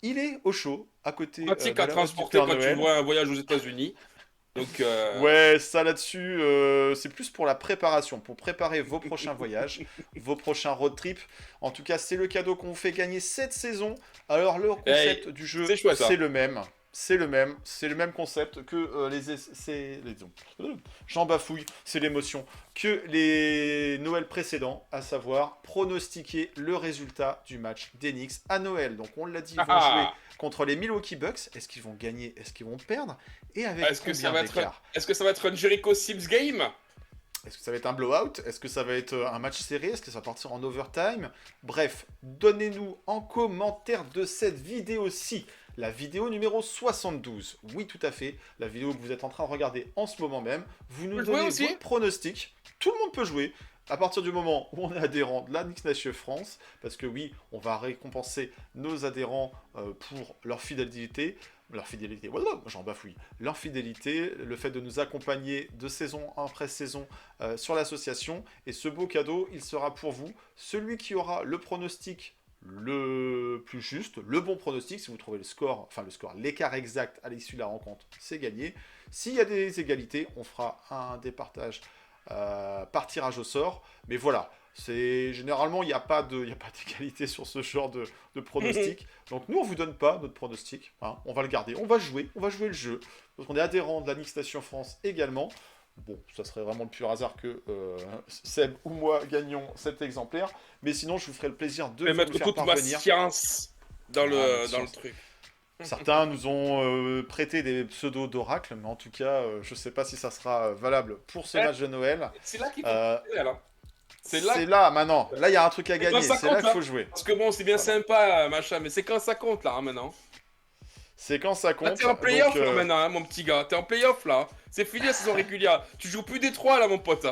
Il est au chaud, à côté pratique de à la transporter Père quand Noël. tu vois un voyage aux États-Unis. Donc, Ouais, ça là-dessus, c'est plus pour la préparation, pour préparer vos prochains voyages, vos prochains road trips. En tout cas, c'est le cadeau qu'on vous fait gagner cette saison. Alors, le concept du jeu, c'est chouette, c'est le même. C'est le même concept que j'en bafouille, c'est l'émotion, que les Noëls précédents, à savoir pronostiquer le résultat du match d'Enix à Noël. Donc on l'a dit, ils vont jouer contre les Milwaukee Bucks. Est-ce qu'ils vont gagner? Est-ce qu'ils vont perdre? Et avec est-ce que ça va d'écart? être un Jericho Sims game? Est-ce que ça va être un blowout? Est-ce que ça va être un match serré? Est-ce que ça va partir en overtime? Bref, donnez-nous en commentaire de cette vidéo-ci, la vidéo numéro 72. Oui, tout à fait, la vidéo que vous êtes en train de regarder en ce moment même. Vous nous donnez votre pronostic. Tout le monde peut jouer. À partir du moment où on est adhérent de la Knicks Nation France, parce que oui, on va récompenser nos adhérents pour leur fidélité, voilà, j'en bafouille, leur fidélité, le fait de nous accompagner de saison après saison sur l'association, et ce beau cadeau, il sera pour vous, celui qui aura le pronostic le plus juste, le bon pronostic, si vous trouvez l'écart exact à l'issue de la rencontre, c'est gagné. S'il y a des égalités, on fera un départage par tirage au sort, mais voilà, généralement il n'y a pas d'égalité sur ce genre de pronostic. Donc nous on vous donne pas notre pronostic, hein, on va le garder, on va jouer le jeu, parce qu'on est adhérent de la Knicks Nation France également. Bon, ça serait vraiment le pur hasard que Seb ou moi gagnions cet exemplaire, mais sinon je vous ferai le plaisir de vous mettre faire toute parvenir. ma science dans le truc. Certains nous ont prêté des pseudos d'oracle, mais en tout cas, je sais pas si ça sera valable pour ce match de Noël. C'est là qu'il faut jouer, là. C'est là, maintenant. Là, il y a un truc à gagner. C'est là qu'il faut jouer. Parce que bon, c'est bien sympa, machin, mais c'est quand ça compte, là, maintenant. C'est quand ça compte. T'es en playoff, là, maintenant, hein, mon petit gars. T'es en playoff, là. C'est fini la saison régulière. Tu joues plus des 3, là, mon pote.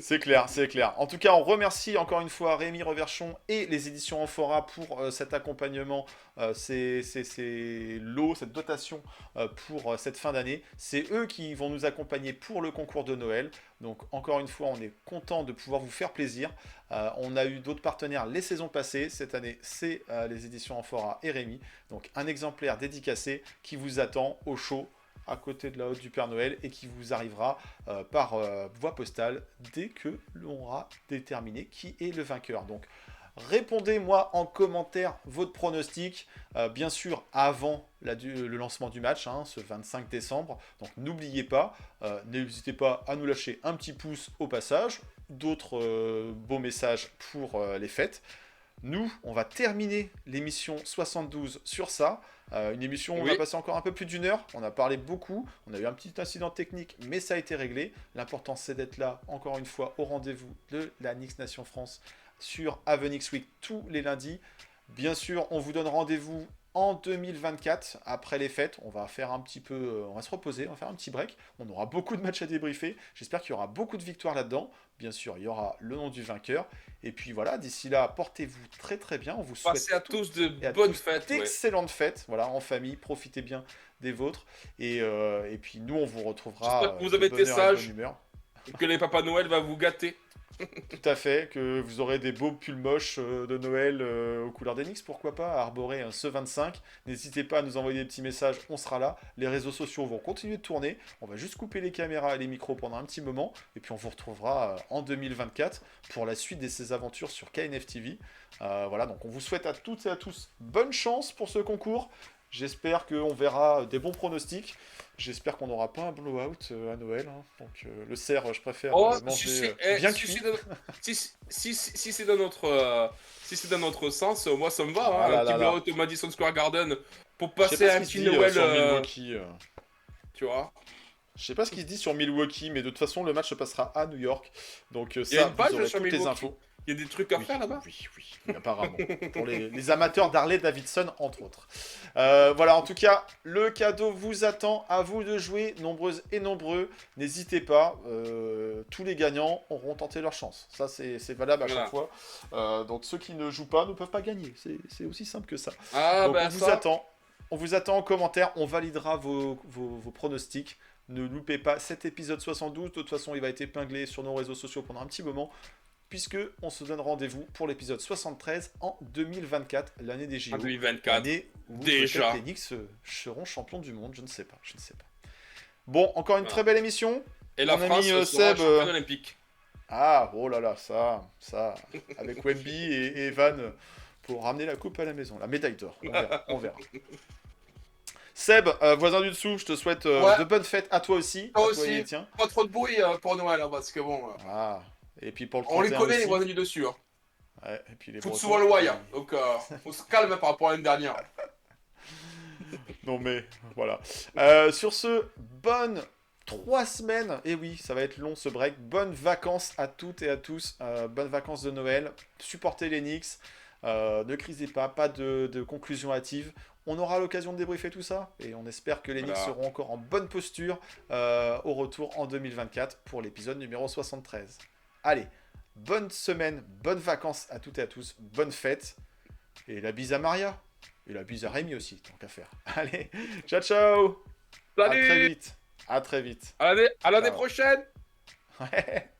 C'est clair, c'est clair. En tout cas, on remercie encore une fois Rémi Reverchon et les éditions Amphora pour cet accompagnement, ces lots, cette dotation pour cette fin d'année. C'est eux qui vont nous accompagner pour le concours de Noël. Donc encore une fois, on est content de pouvoir vous faire plaisir. On a eu d'autres partenaires les saisons passées. Cette année, c'est les éditions Amphora et Rémi. Donc un exemplaire dédicacé qui vous attend au chaud, à côté de la haute du Père Noël, et qui vous arrivera par voie postale dès que l'on aura déterminé qui est le vainqueur. Donc répondez-moi en commentaire votre pronostic, bien sûr avant le lancement du match, hein, ce 25 décembre. Donc n'oubliez pas, n'hésitez pas à nous lâcher un petit pouce au passage, d'autres beaux messages pour les fêtes. Nous, on va terminer l'émission 72 sur ça. Une émission où on va passer encore un peu plus d'1 heure. On a parlé beaucoup. On a eu un petit incident technique, mais ça a été réglé. L'important, c'est d'être là, encore une fois, au rendez-vous de la Knicks Nation France sur Avenix Week tous les lundis. Bien sûr, on vous donne rendez-vous en 2024, après les fêtes. On va faire un petit peu, on va se reposer, on va faire un petit break. On aura beaucoup de matchs à débriefer. J'espère qu'il y aura beaucoup de victoires là-dedans. Bien sûr, il y aura le nom du vainqueur. Et puis voilà, d'ici là, portez-vous très très bien. On vous souhaite passez à tous de bonnes fêtes. D'excellentes fêtes. Voilà, en famille, profitez bien des vôtres. Et puis nous, on vous retrouvera. J'espère que vous avez été sages. Que les Papa Noël va vous gâter. Tout à fait, que vous aurez des beaux pulls moches de Noël aux couleurs d'Enix, pourquoi pas, à arborer ce 25. N'hésitez pas à nous envoyer des petits messages, on sera là. Les réseaux sociaux vont continuer de tourner. On va juste couper les caméras et les micros pendant un petit moment. Et puis on vous retrouvera en 2024 pour la suite de ces aventures sur KNF TV. Voilà, donc on vous souhaite à toutes et à tous bonne chance pour ce concours. J'espère qu'on verra des bons pronostics. J'espère qu'on n'aura pas un blowout à Noël. Hein. Donc le cerf, je préfère manger bien cuit. Si c'est dans notre si c'est dans notre sens, moi ça me va. Ah Hein, là un petit là là. blowout au Madison Square Garden pour Je sais passer pas un ce qui petit se dit Noël. sur Milwaukee. Tu vois. Je sais pas ce qui se dit sur Milwaukee, mais de toute façon, le match se passera à New York. Donc Il y a ça, une page vous aurez sur toutes les Milwaukee. infos. Il y a des trucs à Oui, faire là-bas. oui, apparemment. Pour les amateurs d'Harley Davidson, entre autres. Voilà, en tout cas, le cadeau vous attend. À vous de jouer, nombreuses et nombreux. N'hésitez pas. Tous les gagnants auront tenté leur chance. Ça, c'est valable à chaque fois. Donc ceux qui ne jouent pas ne peuvent pas gagner. C'est aussi simple que ça. Ah Donc bah on vous attend. On vous attend en commentaire. On validera vos pronostics. Ne loupez pas cet épisode 72. De toute façon, il va être épinglé sur nos réseaux sociaux pendant un petit moment. Puisque on se donne rendez-vous pour l'épisode 73 en 2024, l'année des JO. En 2024. L'année où Déjà. peut-être les Knicks seront champions du monde, je ne sais pas. Bon, encore une très belle émission. Et la Mon France ami, sera Seb, championne olympique. Ah, oh là là, ça, avec Wemby et Evan pour ramener la coupe à la maison, la médaille d'or. On verra. Seb, voisin du dessous, je te souhaite Ouais. de bonnes fêtes à toi aussi. Toi à aussi. et les tiens. Pas trop de bruit pour Noël, hein, parce que bon. Ah, et puis pour le On les 31 connaît, aussi. les voisins du dessus. Hein. Ouais, et puis les Foutent Bretons. souvent le wire. Donc on se calme par rapport à l'année dernière. Non mais voilà. Sur ce, bonne 3 semaines. Et oui, ça va être long ce break. Bonnes vacances à toutes et à tous. Bonnes vacances de Noël. Supportez les Knicks. Ne crisez pas de conclusion hâtive. On aura l'occasion de débriefer tout ça. Et on espère que les Knicks seront encore en bonne posture au retour en 2024 pour l'épisode numéro 73. Allez, bonne semaine, bonnes vacances à toutes et à tous. Bonne fête. Et la bise à Maria. Et la bise à Rémi aussi, tant qu'à faire. Allez, ciao ciao. Salut. À très vite. À l'année Ciao. prochaine. Ouais.